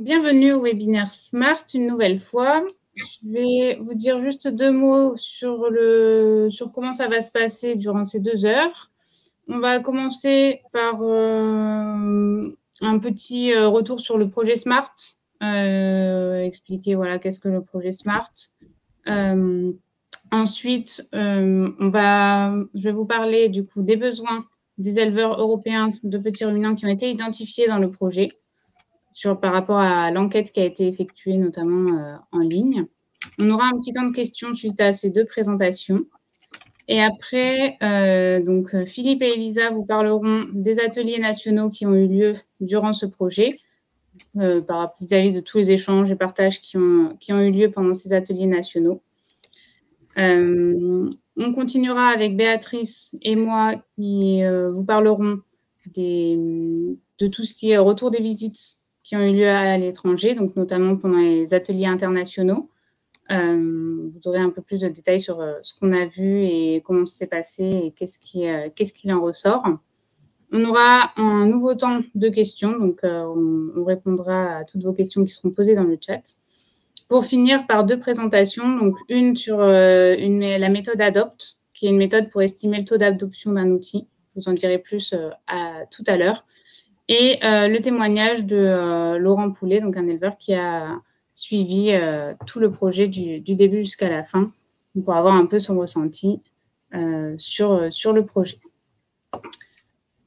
Bienvenue au webinaire Smart une nouvelle fois. Je vais vous dire juste 2 mots sur comment ça va se passer durant ces 2 heures. On va commencer par un petit retour sur le projet Smart, expliquer voilà, qu'est-ce que le projet Smart. Ensuite, je vais vous parler du coup des besoins des éleveurs européens de petits ruminants qui ont été identifiés dans le projet par rapport à l'enquête qui a été effectuée notamment en ligne. On aura un petit temps de questions suite à ces 2 présentations. Et après, Philippe et Elisa vous parleront des ateliers nationaux qui ont eu lieu durant ce projet, vis-à-vis de tous les échanges et partages qui ont eu lieu pendant ces ateliers nationaux. On continuera avec Béatrice et moi qui vous parlerons de tout ce qui est retour des visites qui ont eu lieu à l'étranger, donc notamment pendant les ateliers internationaux. Vous aurez un peu plus de détails sur ce qu'on a vu et comment ça s'est passé et qu'est-ce qu'il en ressort. On aura un nouveau temps de questions, donc on répondra à toutes vos questions qui seront posées dans le chat. Pour finir par 2 présentations, donc une sur la méthode ADOPT, qui est une méthode pour estimer le taux d'adoption d'un outil. Je vous en dirai plus tout à l'heure. Et le témoignage de Laurent Poulet, donc un éleveur qui a suivi tout le projet du début jusqu'à la fin, pour avoir un peu son ressenti sur le projet.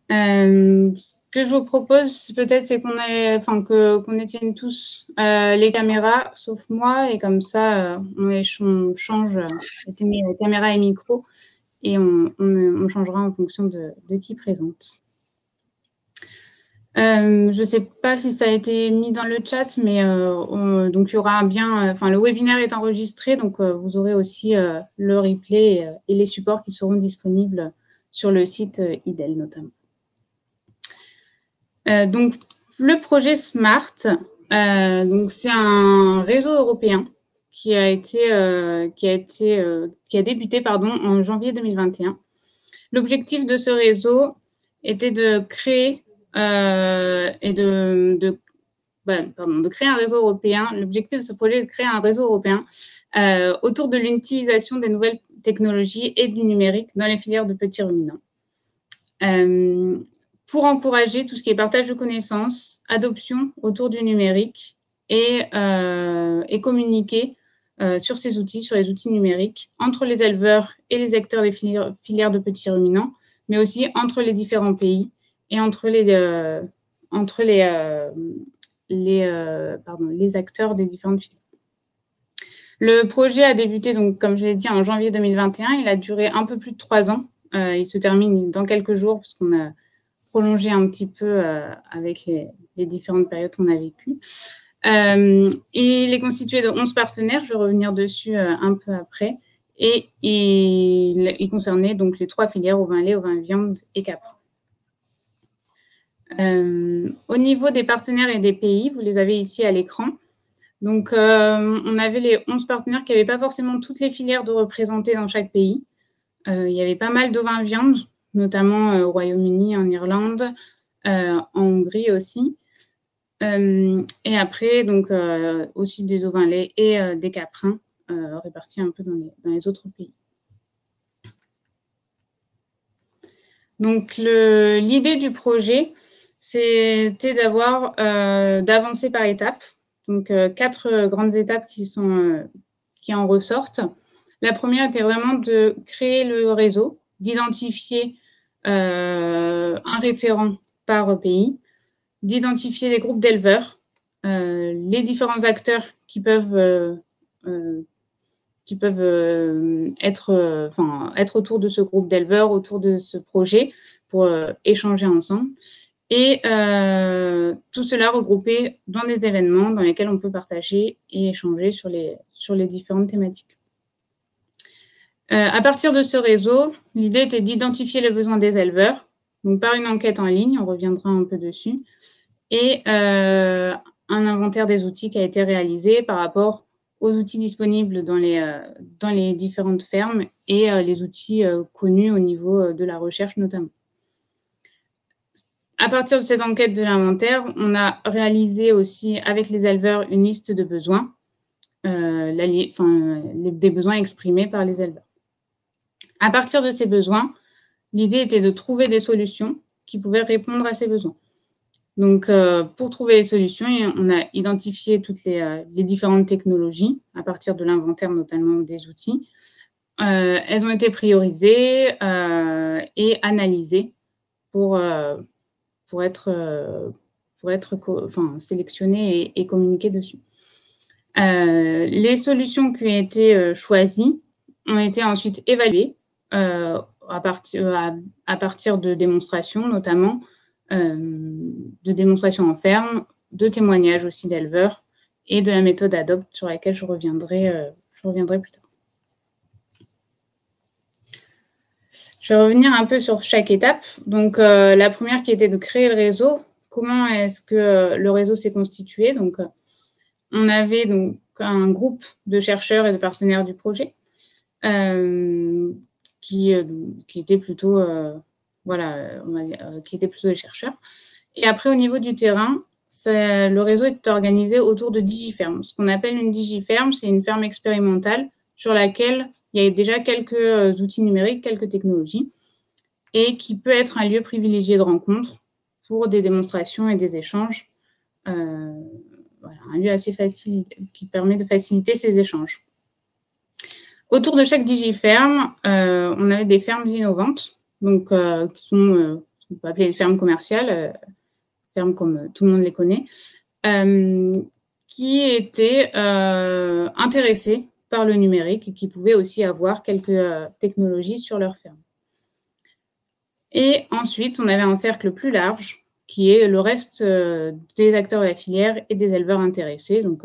Ce que je vous propose, peut-être, c'est qu'on éteigne tous les caméras, sauf moi, et comme ça, on change, éteindre les caméras et micros, et on changera en fonction de qui présente. Je ne sais pas si ça a été mis dans le chat, mais donc il y aura bien, le webinaire est enregistré, donc vous aurez aussi le replay et les supports qui seront disponibles sur le site IDEL notamment. Donc le projet Smart, donc c'est un réseau européen qui a débuté en janvier 2021. L'objectif de ce réseau était de créer de créer un réseau européen. L'objectif de ce projet est de créer un réseau européen autour de l'utilisation des nouvelles technologies et du numérique dans les filières de petits ruminants. Pour encourager tout ce qui est partage de connaissances, adoption autour du numérique et communiquer sur ces outils, sur les outils numériques, entre les éleveurs et les acteurs des filières de petits ruminants, mais aussi entre les différents pays et entre les acteurs des différentes filières. Le projet a débuté, donc, comme je l'ai dit, en janvier 2021. Il a duré un peu plus de 3 ans. Il se termine dans quelques jours, parce qu'on a prolongé un petit peu avec les différentes périodes qu'on a vécues. Il est constitué de 11 partenaires, je vais revenir dessus un peu après, et il concernait donc les 3 filières, ovin lait, ovin viande et caprin. Au niveau des partenaires et des pays, vous les avez ici à l'écran. Donc, on avait les 11 partenaires qui n'avaient pas forcément toutes les filières de représenter dans chaque pays. Il y avait pas mal d'ovins viande, notamment au Royaume-Uni, en Irlande, en Hongrie aussi. Et après, donc, aussi des ovins lait et des caprins répartis un peu dans les autres pays. Donc, l'idée du projet, c'était d'avancer par étapes. Donc, 4 grandes étapes qui en ressortent. La première était vraiment de créer le réseau, d'identifier un référent par pays, d'identifier les groupes d'éleveurs, les différents acteurs qui peuvent être autour de ce groupe d'éleveurs, autour de ce projet, pour échanger ensemble. Et tout cela regroupé dans des événements dans lesquels on peut partager et échanger sur les différentes thématiques. À partir de ce réseau, l'idée était d'identifier les besoins des éleveurs, donc par une enquête en ligne, on reviendra un peu dessus, et un inventaire des outils qui a été réalisé par rapport aux outils disponibles dans les différentes fermes et les outils connus au niveau de la recherche notamment. À partir de cette enquête de l'inventaire, on a réalisé aussi avec les éleveurs une liste de besoins, des besoins exprimés par les éleveurs. À partir de ces besoins, l'idée était de trouver des solutions qui pouvaient répondre à ces besoins. Donc, pour trouver les solutions, on a identifié toutes les différentes technologies à partir de l'inventaire, notamment des outils. Elles ont été priorisées et analysées pour être sélectionnées et communiquées dessus. Les solutions qui ont été choisies ont été ensuite évaluées à partir de démonstrations, notamment de démonstrations en ferme, de témoignages aussi d'éleveurs et de la méthode ADOPT sur laquelle je reviendrai plus tard. Je vais revenir un peu sur chaque étape. Donc, la première qui était de créer le réseau. Comment est-ce que le réseau s'est constitué? Donc, on avait donc un groupe de chercheurs et de partenaires du projet qui étaient plutôt qui étaient plutôt des chercheurs. Et après, au niveau du terrain, le réseau est organisé autour de DigiFerm. Ce qu'on appelle une DigiFerm, c'est une ferme expérimentale sur laquelle il y a déjà quelques outils numériques, quelques technologies, et qui peut être un lieu privilégié de rencontre pour des démonstrations et des échanges. Un lieu assez facile qui permet de faciliter ces échanges. Autour de chaque DigiFerm, on avait des fermes innovantes, donc qui sont ce qu'on peut appeler des fermes commerciales, fermes comme tout le monde les connaît, qui étaient intéressées par le numérique et qui pouvaient aussi avoir quelques technologies sur leur ferme. Et ensuite, on avait un cercle plus large qui est le reste des acteurs de la filière et des éleveurs intéressés. Donc,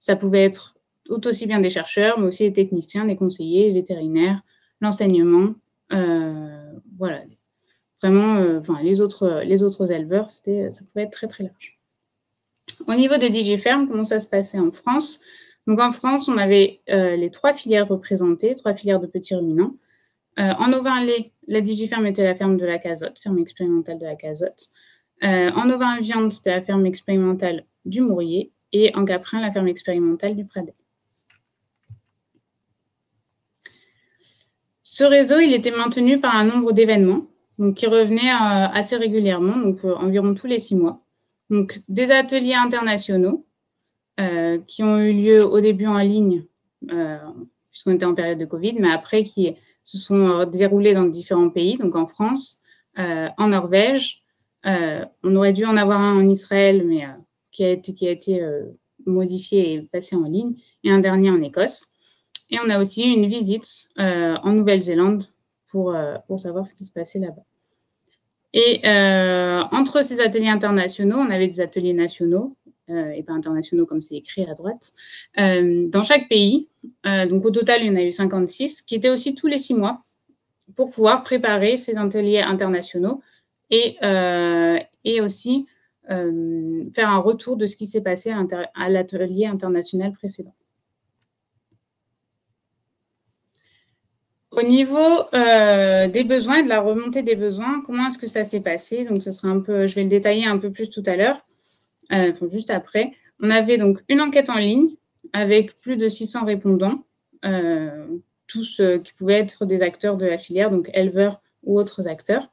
ça pouvait être tout aussi bien des chercheurs, mais aussi des techniciens, des conseillers, des vétérinaires, l'enseignement. Voilà. Vraiment, les autres éleveurs, ça pouvait être très, très large. Au niveau des DigiFerm, comment ça se passait en France? Donc, en France, on avait les 3 filières représentées, 3 filières de petits ruminants. En ovin-lait, la DigiFerm était la ferme de la Cazotte, ferme expérimentale de la Cazotte. En ovin-viande, c'était la ferme expérimentale du Mourier. Et en caprin, la ferme expérimentale du Pradet. Ce réseau, il était maintenu par un nombre d'événements qui revenaient assez régulièrement, donc environ tous les 6 mois. Donc, des ateliers internationaux qui ont eu lieu au début en ligne, puisqu'on était en période de Covid, mais après qui se sont déroulés dans différents pays, donc en France, en Norvège. On aurait dû en avoir un en Israël, mais qui a été modifié et passé en ligne, et un dernier en Écosse. Et on a aussi eu une visite en Nouvelle-Zélande pour savoir ce qui se passait là-bas. Et entre ces ateliers internationaux, on avait des ateliers nationaux, et pas internationaux comme c'est écrit à droite, dans chaque pays. Donc au total, il y en a eu 56, qui étaient aussi tous les 6 mois, pour pouvoir préparer ces ateliers internationaux et aussi faire un retour de ce qui s'est passé à l'atelier international précédent. Au niveau des besoins et de la remontée des besoins, comment est-ce que ça s'est passé? Donc, ce sera je vais le détailler un peu plus tout à l'heure, juste après. On avait donc une enquête en ligne avec plus de 600 répondants, tous qui pouvaient être des acteurs de la filière, donc éleveurs ou autres acteurs.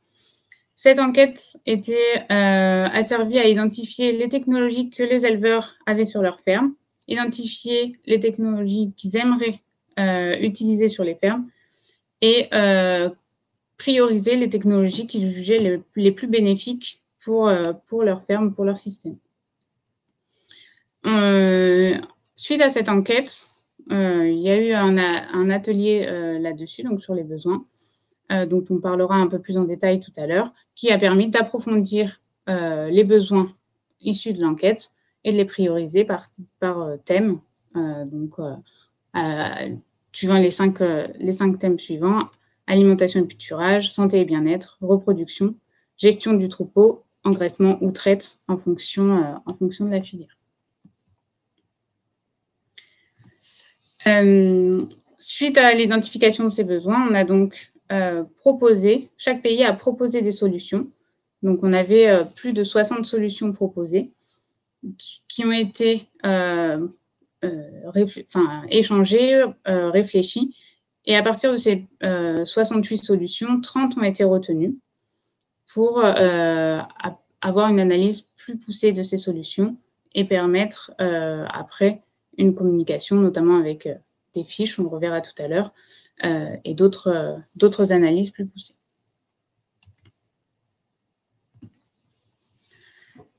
Cette enquête a servi à identifier les technologies que les éleveurs avaient sur leur ferme, identifier les technologies qu'ils aimeraient utiliser sur les fermes, et prioriser les technologies qu'ils jugeaient les plus bénéfiques pour leur ferme, pour leur système. Suite à cette enquête, il y a eu un atelier là-dessus, donc sur les besoins, dont on parlera un peu plus en détail tout à l'heure, qui a permis d'approfondir les besoins issus de l'enquête et de les prioriser par thème, suivant les 5 thèmes suivants: alimentation et pâturage, santé et bien-être, reproduction, gestion du troupeau, engraissement ou traite en fonction de la filière. Suite à l'identification de ces besoins, on a donc chaque pays a proposé des solutions Donc, on avait plus de 60 solutions proposées qui ont été échangées, réfléchies. Et à partir de ces 68 solutions, 30 ont été retenues pour avoir une analyse plus poussée de ces solutions et permettre après une communication, notamment avec des fiches, on le reverra tout à l'heure, et d'autres analyses plus poussées.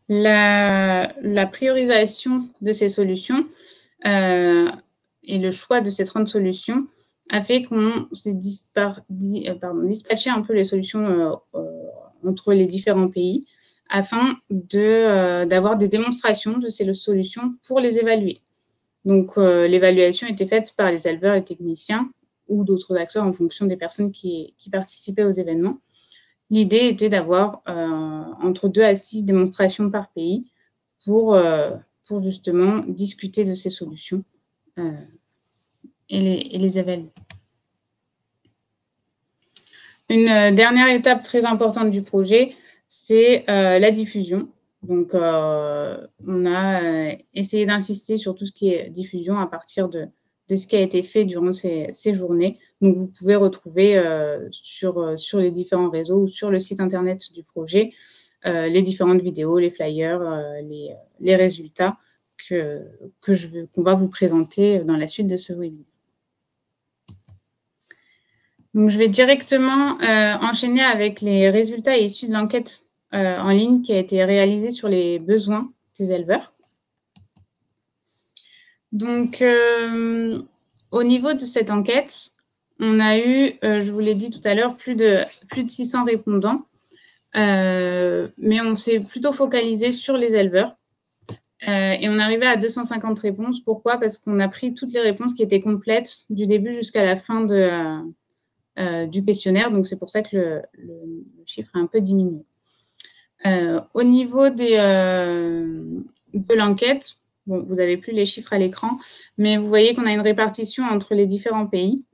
La priorisation de ces solutions et le choix de ces 30 solutions a fait qu'on s'est dispatché un peu les solutions entre les différents pays afin d'avoir des démonstrations de ces solutions pour les évaluer. Donc, l'évaluation était faite par les éleveurs et techniciens ou d'autres acteurs en fonction des personnes qui participaient aux événements. L'idée était d'avoir entre 2 à 6 démonstrations par pays pour justement discuter de ces solutions et les évaluer. Une dernière étape très importante du projet, c'est la diffusion. Donc, on a essayé d'insister sur tout ce qui est diffusion à partir de ce qui a été fait durant ces journées. Donc, vous pouvez retrouver sur les différents réseaux ou sur le site internet du projet les différentes vidéos, les flyers, les résultats qu'on va vous présenter dans la suite de ce webinaire. Donc, je vais directement enchaîner avec les résultats issus de l'enquête en ligne qui a été réalisée sur les besoins des éleveurs. Donc, au niveau de cette enquête, on a eu, je vous l'ai dit tout à l'heure, plus de 600 répondants, mais on s'est plutôt focalisé sur les éleveurs. Et on est arrivé à 250 réponses. Pourquoi? Parce qu'on a pris toutes les réponses qui étaient complètes du début jusqu'à la fin du questionnaire. Donc, c'est pour ça que le chiffre a un peu diminué. Au niveau de l'enquête, bon, vous n'avez plus les chiffres à l'écran, mais vous voyez qu'on a une répartition entre les différents pays.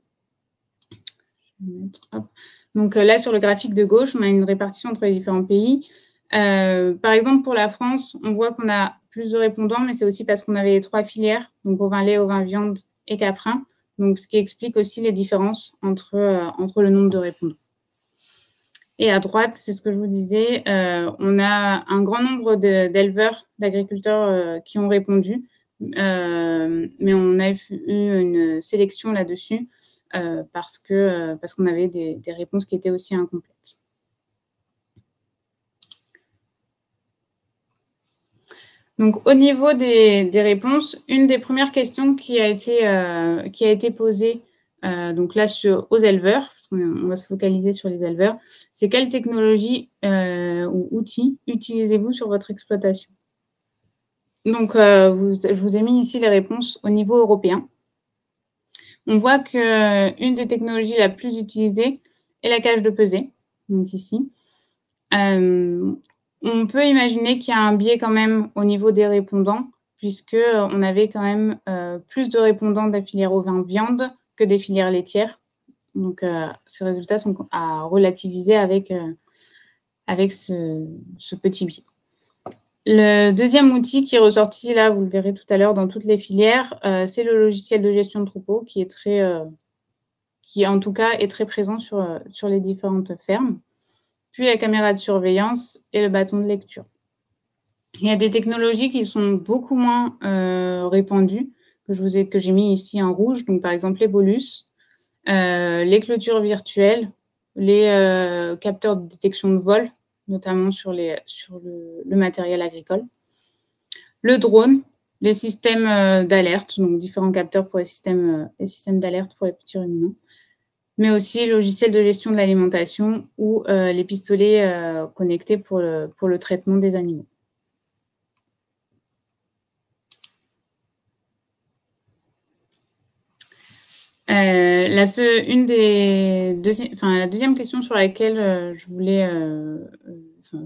Donc là, sur le graphique de gauche, on a une répartition entre les différents pays. Par exemple, pour la France, on voit qu'on a plus de répondants, mais c'est aussi parce qu'on avait 3 filières, donc au vin lait, au vin viande et caprin. Donc, ce qui explique aussi les différences entre le nombre de répondants. Et à droite, c'est ce que je vous disais, on a un grand nombre d'éleveurs, d'agriculteurs qui ont répondu, mais on a eu une sélection là-dessus parce qu'on avait des réponses qui étaient aussi incomplètes. Donc, au niveau des réponses, une des premières questions qui a été posée, donc là, aux éleveurs, on va se focaliser sur les éleveurs, c'est quelle technologie ou outils utilisez-vous sur votre exploitation? Donc, je vous ai mis ici les réponses au niveau européen. On voit qu'une des technologies la plus utilisée est la cage de pesée, donc ici. On peut imaginer qu'il y a un biais quand même au niveau des répondants, puisqu'on avait quand même plus de répondants des filières ovins viande que des filières laitières. Donc, ces résultats sont à relativiser avec ce petit biais. Le deuxième outil qui est ressorti, là, vous le verrez tout à l'heure dans toutes les filières, c'est le logiciel de gestion de troupeau qui en tout cas est très présent sur les différentes fermes. Puis la caméra de surveillance et le bâton de lecture. Il y a des technologies qui sont beaucoup moins répandues, que j'ai mis ici en rouge, donc par exemple les bolus, les clôtures virtuelles, les capteurs de détection de vol, notamment sur le matériel agricole, le drone, les systèmes d'alerte, donc différents capteurs pour les systèmes d'alerte pour les petits ruminants, mais aussi le logiciel de gestion de l'alimentation ou les pistolets connectés pour le traitement des animaux. La deuxième question sur laquelle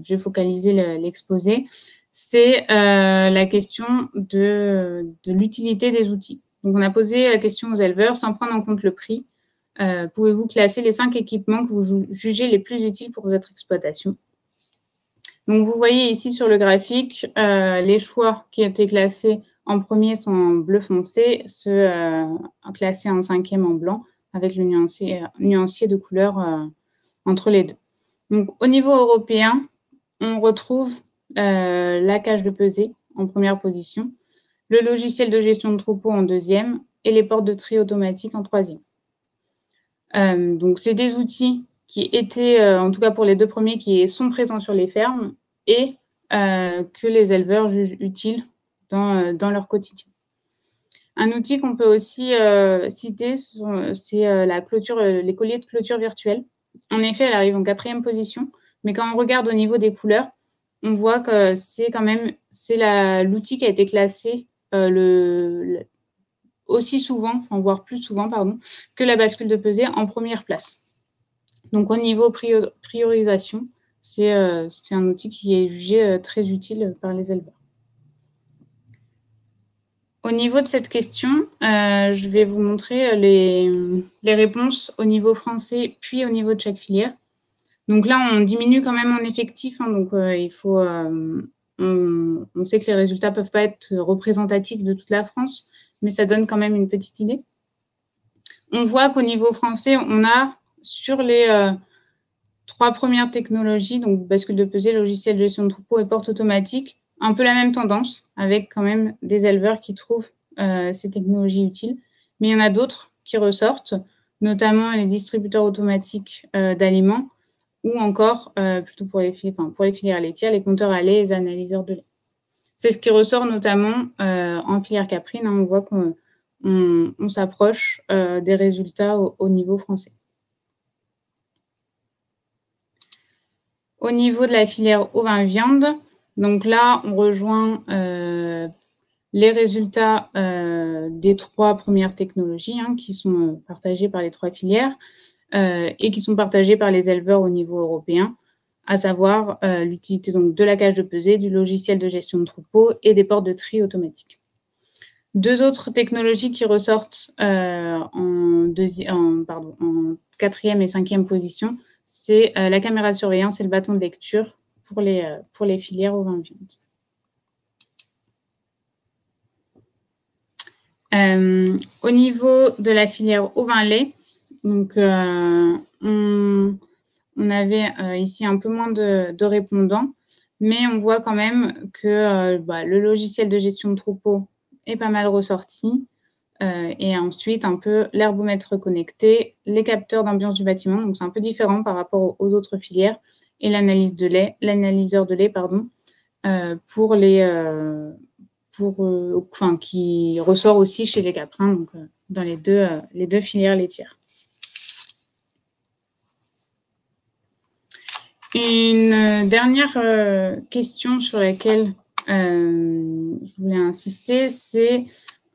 j'ai focalisé l'exposé, c'est la question de l'utilité des outils. Donc, on a posé la question aux éleveurs sans prendre en compte le prix. Pouvez-vous classer les 5 équipements que vous jugez les plus utiles pour votre exploitation? Donc, vous voyez ici sur le graphique, les choix qui étaient classés en premier sont en bleu foncé, ceux classés en 5e en blanc, avec le nuancier de couleur entre les deux. Donc, au niveau européen, on retrouve la cage de pesée en première position, le logiciel de gestion de troupeau en 2e et les portes de tri automatique en 3e. Donc, c'est des outils qui étaient, en tout cas pour les 2 premiers, qui sont présents sur les fermes et que les éleveurs jugent utiles dans leur quotidien. Un outil qu'on peut aussi citer, c'est la clôture, les colliers de clôture virtuelle. En effet, elle arrive en 4e position, mais quand on regarde au niveau des couleurs, on voit que c'est quand même l'outil qui a été classé aussi souvent, enfin voire plus souvent, pardon, que la bascule de pesée en première place. Donc au niveau priorisation, c'est un outil qui est jugé très utile par les éleveurs. Au niveau de cette question, je vais vous montrer les réponses au niveau français, puis au niveau de chaque filière. Donc là, on diminue quand même en effectif, hein, donc il faut, on sait que les résultats ne peuvent pas être représentatifs de toute la France, mais ça donne quand même une petite idée. On voit qu'au niveau français, on a sur les 3 premières technologies, donc bascule de pesée, logiciel de gestion de troupeau et porte automatique, un peu la même tendance, avec quand même des éleveurs qui trouvent ces technologies utiles. Mais il y en a d'autres qui ressortent, notamment les distributeurs automatiques d'aliments ou encore, plutôt pour les filières laitières, les compteurs à lait et les analyseurs de lait. C'est ce qui ressort notamment en filière caprine, hein, on voit qu'on s'approche des résultats au niveau français. Au niveau de la filière ovin-viande, donc là, on rejoint les résultats des 3 premières technologies hein, qui sont partagées par les 3 filières et qui sont partagées par les éleveurs au niveau européen, à savoir l'utilité donc de la cage de pesée, du logiciel de gestion de troupeau et des portes de tri automatiques. 2 autres technologies qui ressortent en 4e et 5e position, c'est la caméra de surveillance et le bâton de lecture pour les filières ovin-viande. Au niveau de la filière ovin-lait, donc on avait ici un peu moins de répondants, mais on voit quand même que le logiciel de gestion de troupeau est pas mal ressorti. Et ensuite, un peu l'herbomètre connecté, les capteurs d'ambiance du bâtiment, donc c'est un peu différent par rapport aux autres filières, et l'analyseur de lait, pardon, qui ressort aussi chez les caprins, donc dans les deux filières laitières. Une dernière question sur laquelle je voulais insister, c'est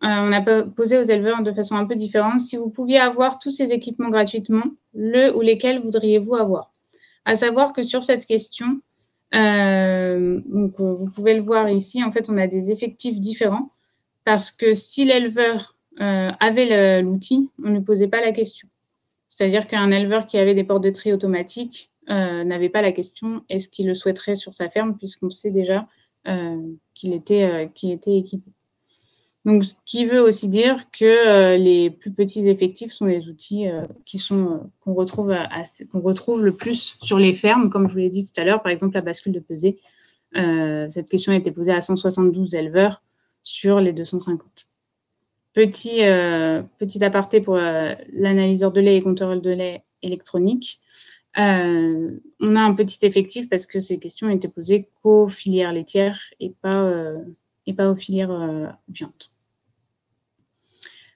on a posé aux éleveurs de façon un peu différente, si vous pouviez avoir tous ces équipements gratuitement, le ou lesquels voudriez-vous avoir? À savoir que sur cette question, vous pouvez le voir ici, en fait, on a des effectifs différents parce que si l'éleveur avait l'outil, on ne lui posait pas la question. C'est-à-dire qu'un éleveur qui avait des portes de tri automatiques n'avait pas la question est-ce qu'il le souhaiterait sur sa ferme, puisqu'on sait déjà qu'il était équipé. Donc, ce qui veut aussi dire que les plus petits effectifs sont des outils qu'on retrouve le plus sur les fermes, comme je vous l'ai dit tout à l'heure, par exemple la bascule de pesée. Cette question a été posée à 172 éleveurs sur les 250. Petit aparté pour l'analyseur de lait et compteur de lait électronique. On a un petit effectif parce que ces questions étaient posées qu'aux filières laitières et pas aux filières viande.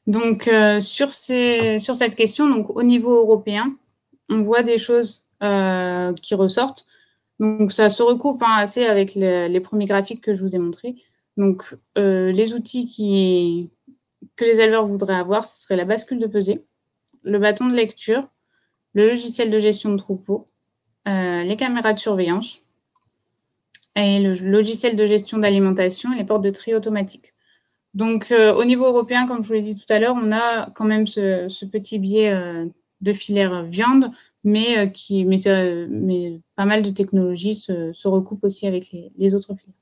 Donc, sur cette question, donc, au niveau européen, on voit des choses qui ressortent. Donc, ça se recoupe assez avec les premiers graphiques que je vous ai montrés. Donc, les outils que les éleveurs voudraient avoir, ce serait la bascule de pesée, le bâton de lecture, le logiciel de gestion de troupeau, les caméras de surveillance et le logiciel de gestion d'alimentation et les portes de tri automatique. Donc, au niveau européen, comme je vous l'ai dit tout à l'heure, on a quand même ce petit biais de filière viande mais pas mal de technologies se recoupent aussi avec les autres filières.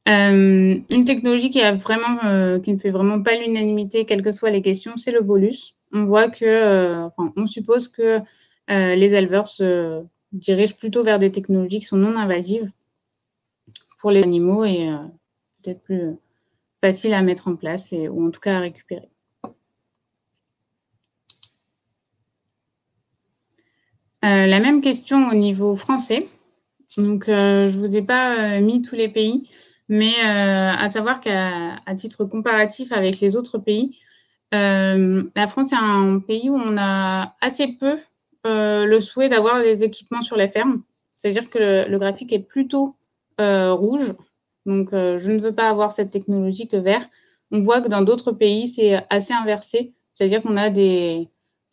Une technologie qui ne fait vraiment pas l'unanimité, quelles que soient les questions, c'est le bolus. On voit on suppose que les éleveurs se dirigent plutôt vers des technologies qui sont non invasives pour les animaux et peut-être plus faciles à mettre en place ou en tout cas à récupérer. La même question au niveau français. Donc, je ne vous ai pas mis tous les pays, mais à savoir qu'à titre comparatif avec les autres pays, la France est un pays où on a assez peu le souhait d'avoir des équipements sur les fermes. C'est-à-dire que le graphique est plutôt rouge. Donc, je ne veux pas avoir cette technologie que vert. On voit que dans d'autres pays, c'est assez inversé. C'est-à-dire qu'on a des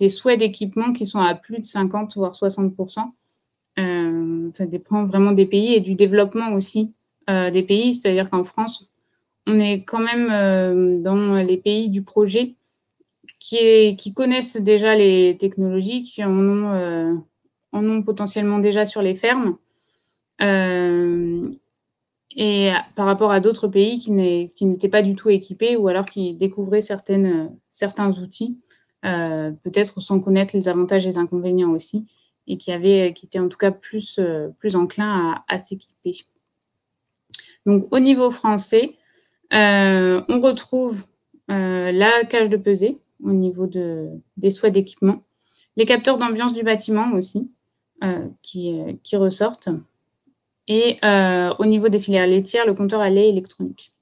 souhaits d'équipement qui sont à plus de 50 voire 60%. Ça dépend vraiment des pays et du développement aussi des pays. C'est-à-dire qu'en France, on est quand même dans les pays du projet qui connaissent déjà les technologies, qui en ont potentiellement déjà sur les fermes. Et par rapport à d'autres pays qui n'étaient pas du tout équipés ou alors qui découvraient certains outils, peut-être sans connaître les avantages et les inconvénients aussi, et qui étaient en tout cas plus enclins à s'équiper. Donc, au niveau français, on retrouve la cage de pesée au niveau des souhaits d'équipement, les capteurs d'ambiance du bâtiment aussi qui ressortent, et au niveau des filières laitières, le compteur à lait électronique.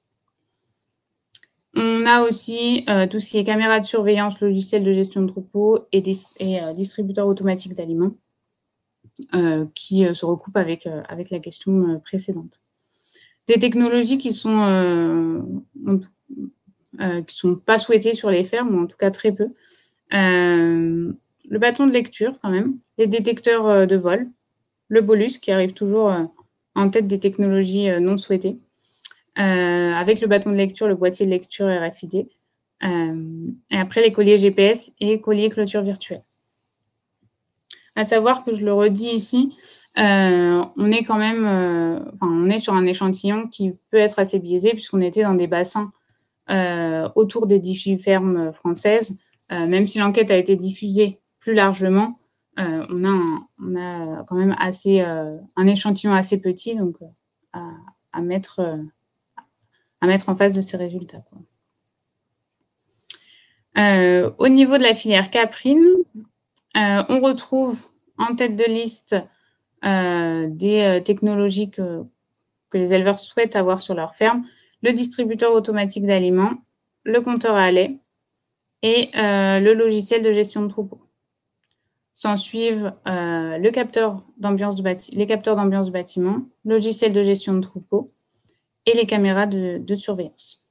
On a aussi tout ce qui est caméras de surveillance, logiciels de gestion de troupeaux et distributeurs automatiques d'aliments qui se recoupent avec la question précédente. Des technologies qui sont pas souhaitées sur les fermes, ou en tout cas très peu. Le bâton de lecture, quand même, les détecteurs de vol, le bolus, qui arrive toujours en tête des technologies non souhaitées, avec le bâton de lecture, le boîtier de lecture RFID, et après les colliers GPS et colliers clôture virtuelle. À savoir que, je le redis ici, on est quand même on est sur un échantillon qui peut être assez biaisé puisqu'on était dans des bassins autour des 18 fermes françaises. Même si l'enquête a été diffusée plus largement, on a quand même un échantillon assez petit, donc à mettre en face de ces résultats, quoi. Au niveau de la filière caprine, on retrouve en tête de liste des technologies que les éleveurs souhaitent avoir sur leur ferme, le distributeur automatique d'aliments, le compteur à lait et le logiciel de gestion de troupeau. S'en suivent les capteurs d'ambiance du bâtiment, logiciel de gestion de troupeau et les caméras de surveillance.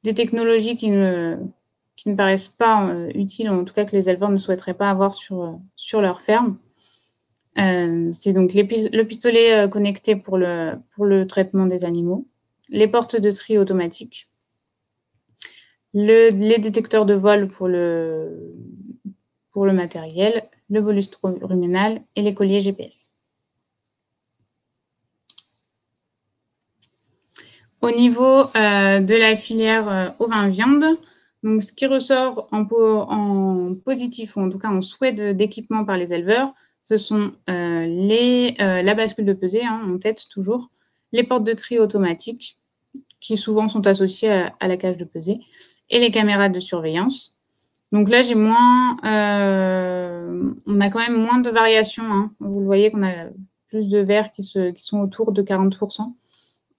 Des technologies qui ne paraissent pas utiles, en tout cas que les éleveurs ne souhaiteraient pas avoir sur leur ferme. C'est donc le pistolet connecté pour le traitement des animaux, les portes de tri automatiques, les détecteurs de vol pour le matériel, le bolus ruminal et les colliers GPS. Au niveau de la filière ovin-viande, donc ce qui ressort en positif, ou en tout cas en souhait d'équipement par les éleveurs, ce sont la bascule de pesée, en tête toujours, les portes de tri automatiques, qui souvent sont associées à la cage de pesée, et les caméras de surveillance. Donc là, on a quand même moins de variations. Vous le voyez qu'on a plus de verts qui sont autour de 40%.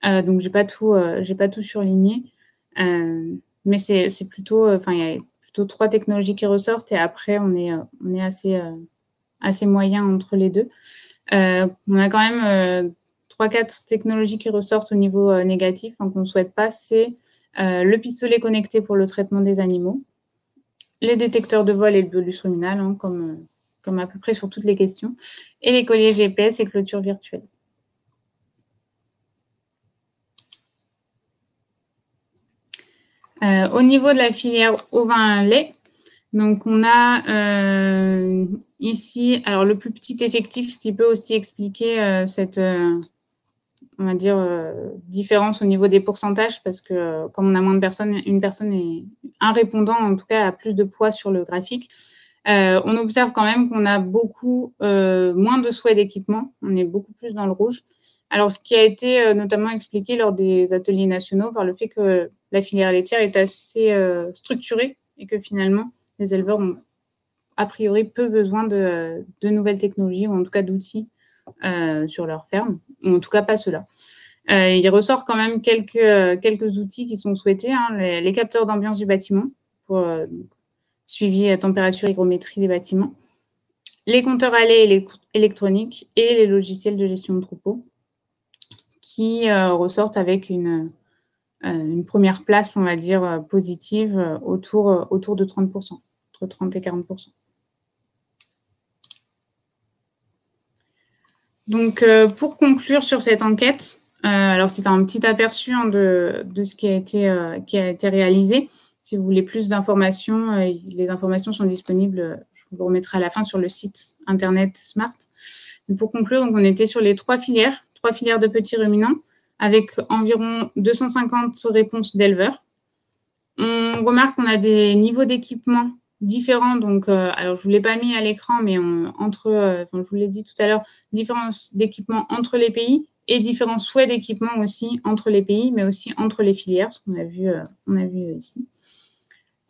Donc j'ai pas tout surligné. Mais c'est plutôt, il y a plutôt 3 technologies qui ressortent et après on est assez moyen entre les deux. On a quand même 3-4 technologies qui ressortent au niveau négatif, qu'on ne souhaite pas. C'est le pistolet connecté pour le traitement des animaux, les détecteurs de vol et le bolus ruminal, comme à peu près sur toutes les questions, et les colliers GPS et clôture virtuelle. Au niveau de la filière ovin-lait, Donc, on a ici, alors le plus petit effectif, ce qui peut aussi expliquer cette, on va dire, différence au niveau des pourcentages, parce que comme on a moins de personnes, un répondant, en tout cas, a plus de poids sur le graphique. On observe quand même qu'on a beaucoup moins de souhaits d'équipement. On est beaucoup plus dans le rouge. Alors, ce qui a été notamment expliqué lors des ateliers nationaux par le fait que la filière laitière est assez structurée et que finalement, les éleveurs ont a priori peu besoin de nouvelles technologies ou en tout cas d'outils sur leur ferme, ou en tout cas pas ceux-là. Il ressort quand même quelques outils qui sont souhaités, hein, les capteurs d'ambiance du bâtiment pour suivi température, hygrométrie des bâtiments, les compteurs à lait électroniques et les logiciels de gestion de troupeaux qui ressortent avec une première place, on va dire, positive autour de 30%, entre 30 et 40%. Donc, pour conclure sur cette enquête, alors c'est un petit aperçu hein, de ce qui a été réalisé. Si vous voulez plus d'informations, les informations sont disponibles, je vous le remettrai à la fin sur le site internet Smart. Mais pour conclure, donc, on était sur les trois filières de petits ruminants, avec environ 250 réponses d'éleveurs. On remarque qu'on a des niveaux d'équipement différents. Donc, alors je ne vous l'ai pas mis à l'écran, mais je vous l'ai dit tout à l'heure, différences d'équipement entre les pays et différents souhaits d'équipement aussi entre les pays, mais aussi entre les filières, ce qu'on a vu ici.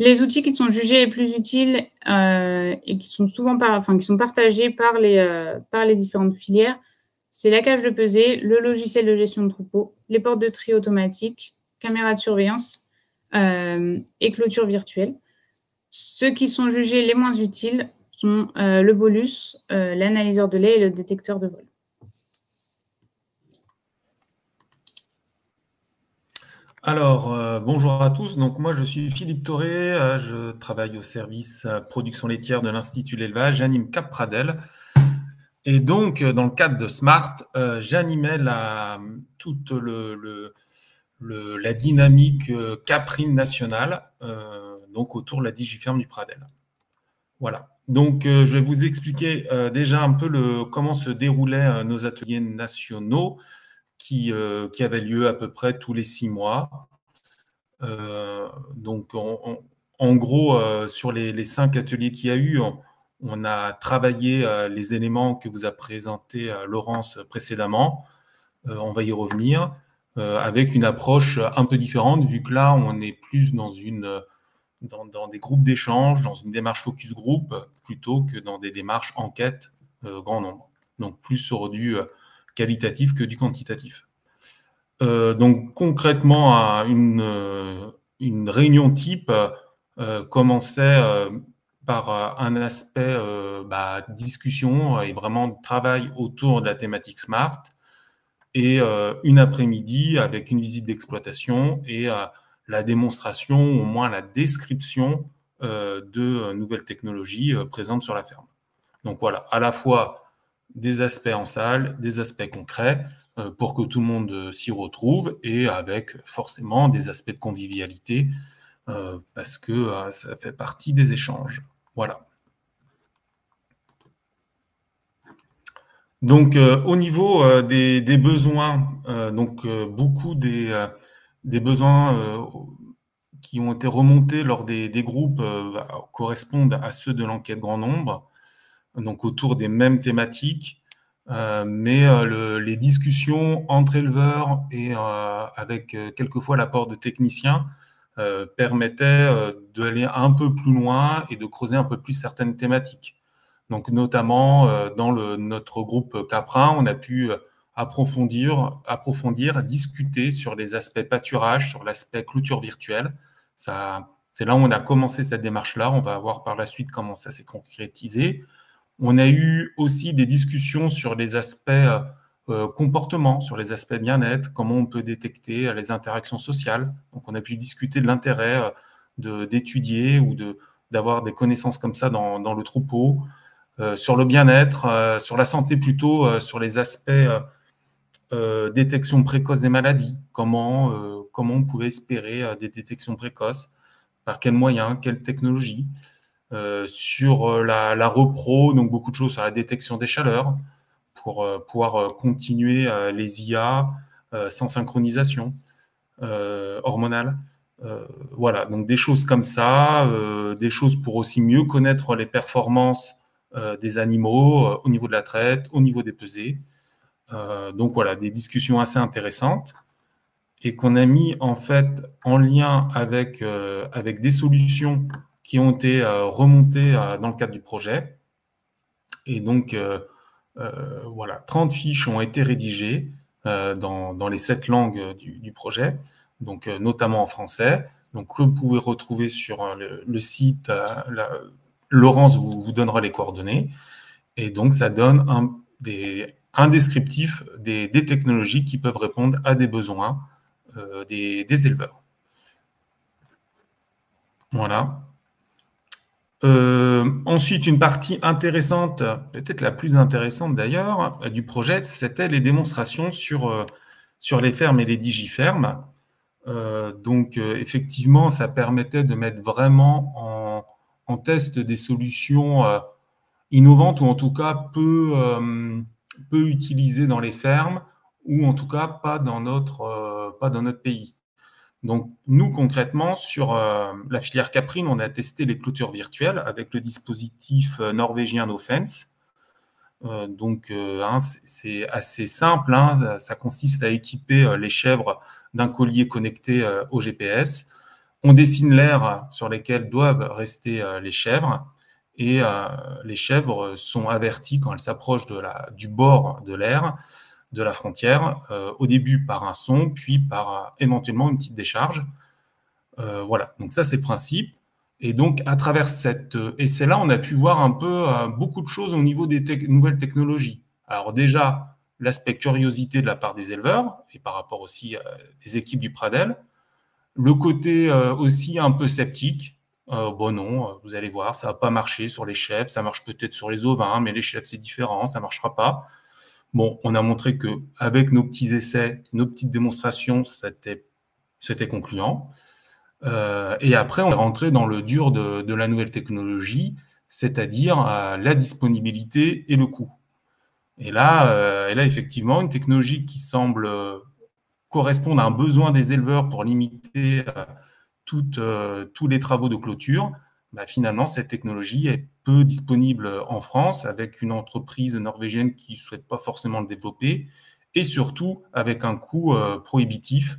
Les outils qui sont jugés les plus utiles et qui sont qui sont partagés par les différentes filières, c'est la cage de pesée, le logiciel de gestion de troupeau, les portes de tri automatiques, caméras de surveillance et clôture virtuelle. Ceux qui sont jugés les moins utiles sont le bolus, l'analyseur de lait et le détecteur de vol. Alors, bonjour à tous. Donc, moi, je suis Philippe Thoré. Je travaille au service production laitière de l'Institut de l'élevage. J'anime Cap Pradel. Et donc, dans le cadre de Smart, j'animais toute la dynamique caprine nationale, donc autour de la Digiferme du Pradel. Voilà. Donc, je vais vous expliquer déjà un peu comment se déroulaient nos ateliers nationaux qui avaient lieu à peu près tous les 6 mois. Donc, en gros, sur les 5 ateliers qu'il y a eu, on a travaillé les éléments que vous a présentés Laurence précédemment. On va y revenir avec une approche un peu différente, vu que là, on est plus dans des groupes d'échange, dans une démarche focus group, plutôt que dans des démarches enquête grand nombre. Donc, plus sur du qualitatif que du quantitatif. Donc concrètement, une réunion type commençait par un aspect discussion et vraiment travail autour de la thématique Smart, et une après-midi avec une visite d'exploitation et la démonstration, au moins la description de nouvelles technologies présentes sur la ferme. Donc voilà, à la fois des aspects en salle, des aspects concrets, pour que tout le monde s'y retrouve, et avec forcément des aspects de convivialité, parce que ça fait partie des échanges. Voilà. Donc, au niveau des besoins, beaucoup des besoins qui ont été remontés lors des groupes correspondent à ceux de l'enquête grand nombre, donc autour des mêmes thématiques. Mais les discussions entre éleveurs et avec quelquefois l'apport de techniciens permettaient d'aller un peu plus loin et de creuser un peu plus certaines thématiques. Donc notamment dans notre groupe Caprin, on a pu approfondir, discuter sur les aspects pâturage, sur l'aspect clôture virtuelle. C'est là où on a commencé cette démarche-là. On va voir par la suite comment ça s'est concrétisé. On a eu aussi des discussions sur les aspects comportement, sur les aspects bien-être, comment on peut détecter les interactions sociales. Donc, on a pu discuter de l'intérêt d'étudier ou d'avoir des connaissances comme ça dans le troupeau, sur le bien-être, sur la santé plutôt, sur les aspects détection précoce des maladies, comment on pouvait espérer des détections précoces, par quels moyens, quelles technologies. sur la repro, donc beaucoup de choses sur la détection des chaleurs, pour pouvoir continuer les IA sans synchronisation hormonale. Voilà, donc des choses comme ça, des choses pour aussi mieux connaître les performances des animaux au niveau de la traite, au niveau des pesées. Donc voilà, des discussions assez intéressantes et qu'on a mis en fait en lien avec des solutions qui ont été remontées dans le cadre du projet. Et donc, voilà, 30 fiches ont été rédigées dans les 7 langues du projet, donc notamment en français, donc que vous pouvez retrouver sur le site. Laurence vous donnera les coordonnées. Et donc, ça donne un descriptif des technologies qui peuvent répondre à des besoins des éleveurs. Voilà. Ensuite, une partie intéressante, peut-être la plus intéressante d'ailleurs, du projet, c'était les démonstrations sur les fermes et les digifermes. Donc, effectivement, ça permettait de mettre vraiment en test des solutions innovantes ou en tout cas peu utilisées dans les fermes ou en tout cas pas dans notre pays. Donc, nous, concrètement, sur la filière caprine, on a testé les clôtures virtuelles avec le dispositif norvégien NoFence. Donc, c'est assez simple. Ça consiste à équiper les chèvres d'un collier connecté au GPS. On dessine l'aire sur lesquelles doivent rester les chèvres. Et les chèvres sont averties quand elles s'approchent du bord de l'aire, de la frontière, au début par un son, puis par éventuellement une petite décharge. Voilà, donc ça c'est le principe. Et donc à travers cet essai-là, on a pu voir un peu beaucoup de choses au niveau des nouvelles technologies. Alors déjà, l'aspect curiosité de la part des éleveurs, et par rapport aussi des équipes du Pradel. Le côté aussi un peu sceptique. Bon non, vous allez voir, ça va pas marcher sur les chèvres, ça marche peut-être sur les ovins, mais les chèvres c'est différent, ça marchera pas. Bon, on a montré que avec nos petits essais, nos petites démonstrations, c'était concluant. Et après, on est rentré dans le dur de la nouvelle technologie, c'est-à-dire la disponibilité et le coût. Et là, effectivement, une technologie qui semble correspondre à un besoin des éleveurs pour limiter tous les travaux de clôture, bah, finalement, cette technologie est peu disponible en France avec une entreprise norvégienne qui ne souhaite pas forcément le développer et surtout avec un coût prohibitif.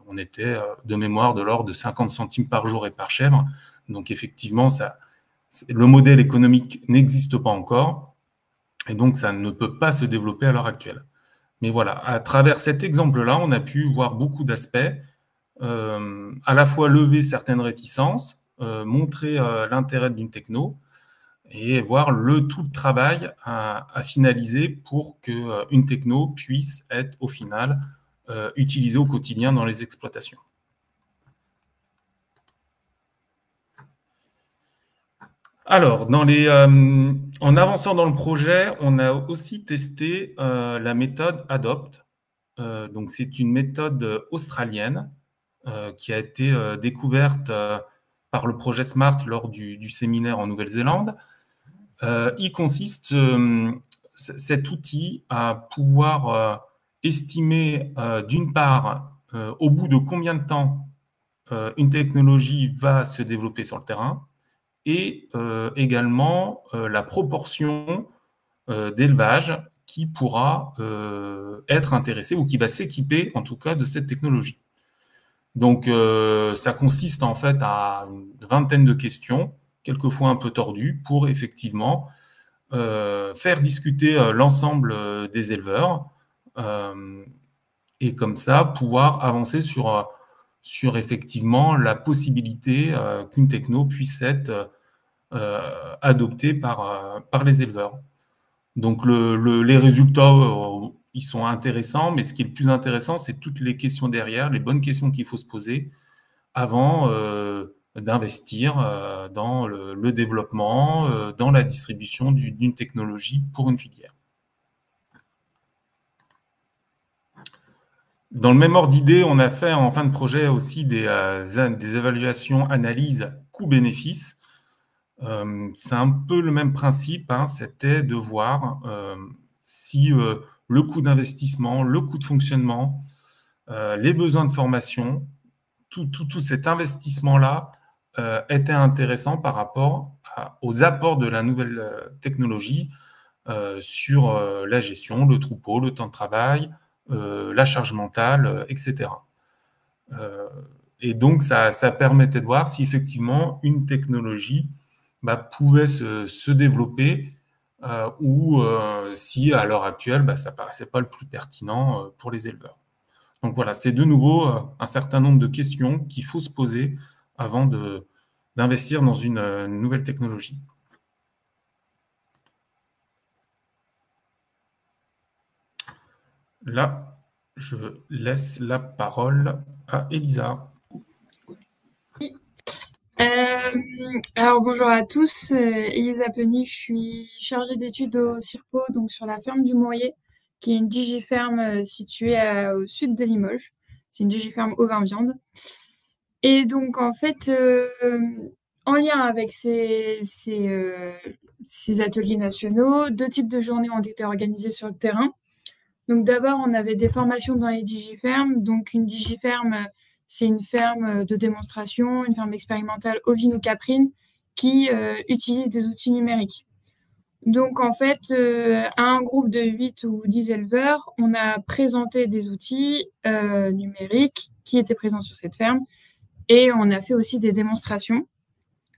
On était de mémoire de l'ordre de 50 centimes par jour et par chèvre. Donc effectivement, le modèle économique n'existe pas encore et donc ça ne peut pas se développer à l'heure actuelle. Mais voilà, à travers cet exemple-là, on a pu voir beaucoup d'aspects, à la fois lever certaines réticences, montrer l'intérêt d'une techno et voir tout le travail à finaliser pour qu'une techno puisse être au final utilisée au quotidien dans les exploitations. Alors, en avançant dans le projet, on a aussi testé la méthode ADOPT. Donc, c'est une méthode australienne qui a été découverte par le projet SMART lors du séminaire en Nouvelle-Zélande. Il consiste, cet outil, à pouvoir estimer d'une part au bout de combien de temps une technologie va se développer sur le terrain et également la proportion d'élevage qui pourra être intéressé ou qui va s'équiper en tout cas de cette technologie. Donc, ça consiste en fait à une vingtaine de questions, quelquefois un peu tordues, pour effectivement faire discuter l'ensemble des éleveurs et comme ça pouvoir avancer sur effectivement la possibilité qu'une techno puisse être adoptée par les éleveurs. Donc, les résultats, ils sont intéressants, mais ce qui est le plus intéressant, c'est toutes les questions derrière, les bonnes questions qu'il faut se poser avant d'investir dans le développement, dans la distribution d'une technologie pour une filière. Dans le même ordre d'idée, on a fait en fin de projet aussi des évaluations, analyses, coûts-bénéfices. C'est un peu le même principe, hein, c'était de voir si le coût d'investissement, le coût de fonctionnement, les besoins de formation, tout cet investissement-là était intéressant par rapport aux apports de la nouvelle technologie sur la gestion, le troupeau, le temps de travail, la charge mentale, etc. Et donc, ça permettait de voir si effectivement une technologie pouvait se développer ou si à l'heure actuelle, ça ne paraissait pas le plus pertinent pour les éleveurs. Donc voilà, c'est de nouveau un certain nombre de questions qu'il faut se poser avant d'investir dans une nouvelle technologie. Là, je laisse la parole à Elisa. Oui. Alors bonjour à tous, Elisa Penny, je suis chargée d'études au CIRPO, donc sur la ferme du Mourier, qui est une digiferme située au sud de Limoges. C'est une digiferme ovin-viande. Et donc en fait, en lien avec ces ateliers nationaux, 2 types de journées ont été organisées sur le terrain. Donc d'abord, on avait des formations dans les digifermes. Donc une digiferme, c'est une ferme de démonstration, une ferme expérimentale ovino-caprine qui utilise des outils numériques. Donc en fait, à un groupe de 8 ou 10 éleveurs, on a présenté des outils numériques qui étaient présents sur cette ferme et on a fait aussi des démonstrations.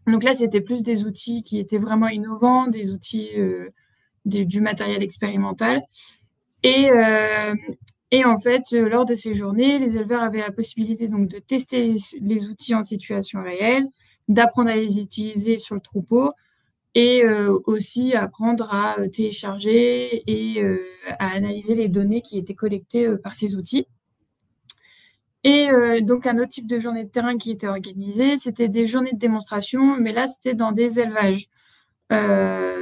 Donc là, c'était plus des outils qui étaient vraiment innovants, des outils du matériel expérimental. Et en fait, lors de ces journées, les éleveurs avaient la possibilité donc de tester les outils en situation réelle, d'apprendre à les utiliser sur le troupeau et aussi apprendre à télécharger et à analyser les données qui étaient collectées par ces outils. Et donc, un autre type de journée de terrain qui était organisée, c'était des journées de démonstration, mais là, c'était dans des élevages.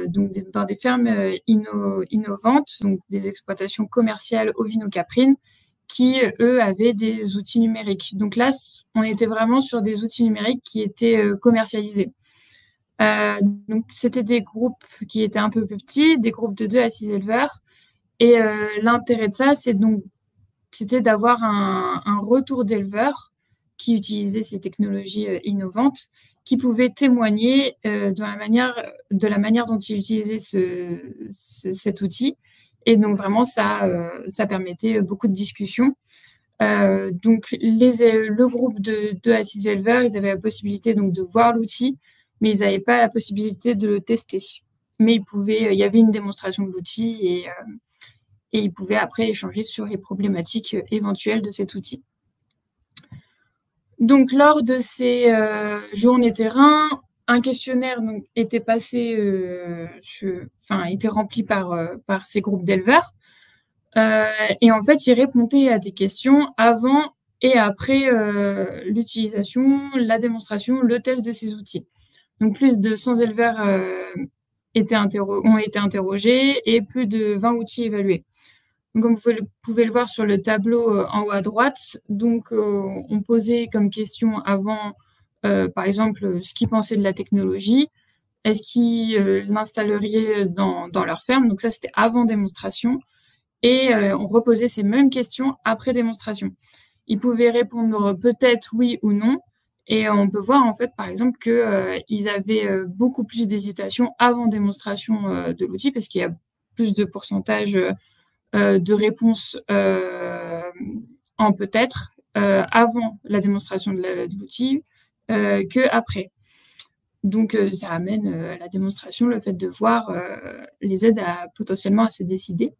Donc dans des fermes innovantes, donc des exploitations commerciales ovino-caprines, qui, eux, avaient des outils numériques. Donc là, on était vraiment sur des outils numériques qui étaient commercialisés. Donc c'était des groupes qui étaient un peu plus petits, des groupes de 2 à 6 éleveurs. Et l'intérêt de ça, c'était d'avoir un retour d'éleveurs qui utilisaient ces technologies innovantes, qui pouvaient témoigner de la manière dont ils utilisaient cet outil. Et donc, vraiment, ça permettait beaucoup de discussions. Donc, le groupe de 2 à 6 éleveurs, ils avaient la possibilité donc, de voir l'outil, mais ils n'avaient pas la possibilité de le tester. Mais il y avait une démonstration de l'outil et ils pouvaient après échanger sur les problématiques éventuelles de cet outil. Donc, lors de ces journées terrain, un questionnaire donc, était rempli par ces groupes d'éleveurs. Et en fait, ils répondaient à des questions avant et après l'utilisation, la démonstration, le test de ces outils. Donc, plus de 100 éleveurs ont été interrogés et plus de 20 outils évalués. Donc, comme vous pouvez le voir sur le tableau en haut à droite, donc on posait comme question avant, par exemple, ce qu'ils pensaient de la technologie, est-ce qu'ils l'installeraient dans leur ferme. Donc ça, c'était avant démonstration. Et on reposait ces mêmes questions après démonstration. Ils pouvaient répondre peut-être oui ou non. Et on peut voir, en fait, par exemple, qu'ils avaient beaucoup plus d'hésitation avant démonstration de l'outil, parce qu'il y a plus de pourcentage de réponses en peut-être avant la démonstration de l'outil qu'après. Donc, ça amène à la démonstration le fait de voir les aides potentiellement à se décider.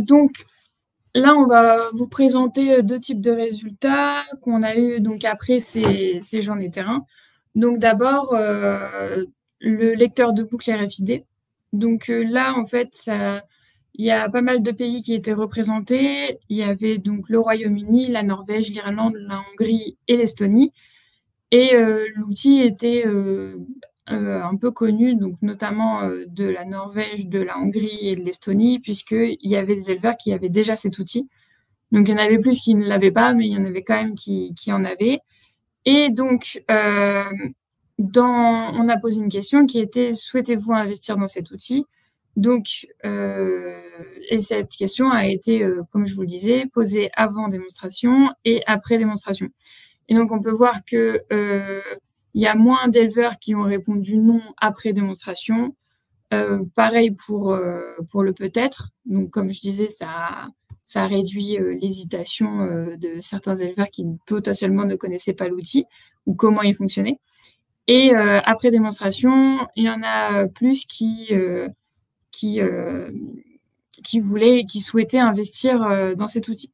Donc, là, on va vous présenter 2 types de résultats qu'on a eu donc après ces journées terrain. Donc, d'abord, le lecteur de boucle RFID. Donc là, en fait, il y a pas mal de pays qui étaient représentés. Il y avait donc le Royaume-Uni, la Norvège, l'Irlande, la Hongrie et l'Estonie. Et l'outil était un peu connu, donc notamment de la Norvège, de la Hongrie et de l'Estonie, puisqu'il y avait des éleveurs qui avaient déjà cet outil. Donc il y en avait plus qui ne l'avaient pas, mais il y en avait quand même qui en avaient. Et donc, on a posé une question qui était « Souhaitez-vous investir dans cet outil ?» Donc, et cette question a été, comme je vous le disais, posée avant démonstration et après démonstration. Et donc, on peut voir que il y a moins d'éleveurs qui ont répondu non après démonstration. Pareil pour le peut-être. Donc, comme je disais, ça réduit l'hésitation de certains éleveurs qui potentiellement ne connaissaient pas l'outil ou comment il fonctionnait. Et après démonstration, il y en a plus qui voulaient et qui souhaitaient investir dans cet outil.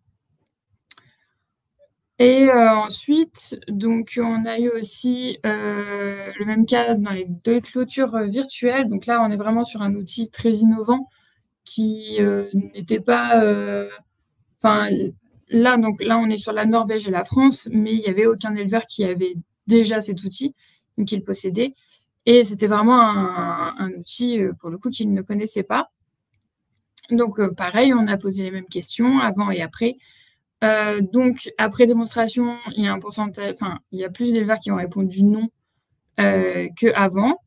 Et ensuite, donc, on a eu aussi le même cas dans les 2 clôtures virtuelles. Donc là, on est vraiment sur un outil très innovant qui n'était pas... Enfin, là, on est sur la Norvège et la France, mais il n'y avait aucun éleveur qui avait déjà cet outil, donc il le possédait. Et c'était vraiment un outil, pour le coup, qu'ils ne connaissaient pas. Donc, pareil, on a posé les mêmes questions avant et après. Donc, après démonstration, il y a un pourcentage, enfin, il y a plus d'éleveurs qui ont répondu non qu'avant.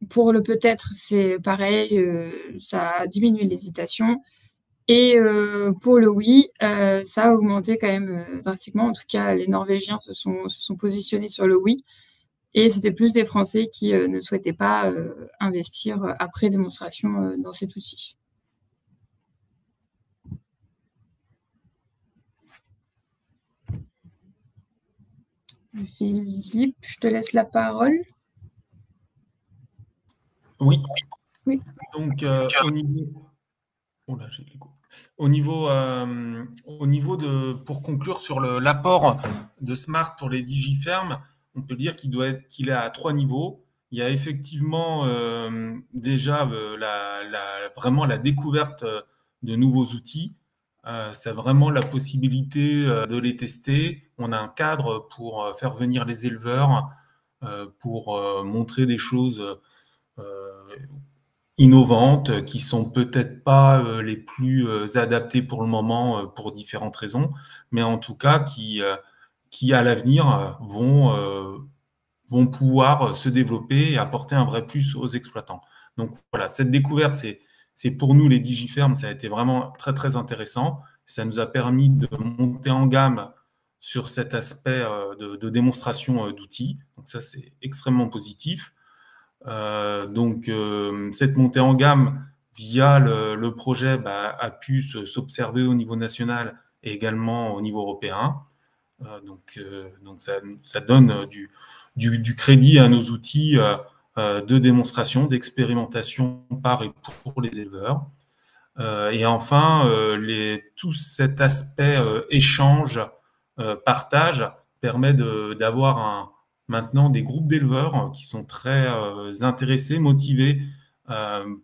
Pour le peut-être, c'est pareil, ça a diminué l'hésitation. Et pour le oui, ça a augmenté quand même drastiquement. En tout cas, les Norvégiens se sont positionnés sur le oui. Et c'était plus des Français qui ne souhaitaient pas investir après démonstration dans cet outil. Philippe, je te laisse la parole. Oui. Oui. Donc, au niveau pour conclure sur l'apport de Smart pour les digifermes, on peut dire qu'il est à 3 niveaux. Il y a effectivement déjà vraiment la découverte de nouveaux outils. C'est vraiment la possibilité de les tester. On a un cadre pour faire venir les éleveurs, pour montrer des choses innovantes qui sont peut-être pas les plus adaptées pour le moment pour différentes raisons, mais en tout cas qui à l'avenir vont pouvoir se développer et apporter un vrai plus aux exploitants. Donc voilà, cette découverte, c'est pour nous les digifermes, ça a été vraiment très très intéressant. Ça nous a permis de monter en gamme sur cet aspect de démonstration d'outils. Donc ça, c'est extrêmement positif. Donc cette montée en gamme via le projet a pu s'observer au niveau national et également au niveau européen. Donc ça donne du crédit à nos outils de démonstration, d'expérimentation par et pour les éleveurs. Et enfin, tout cet aspect échange, partage, permet d'avoir maintenant des groupes d'éleveurs qui sont très intéressés, motivés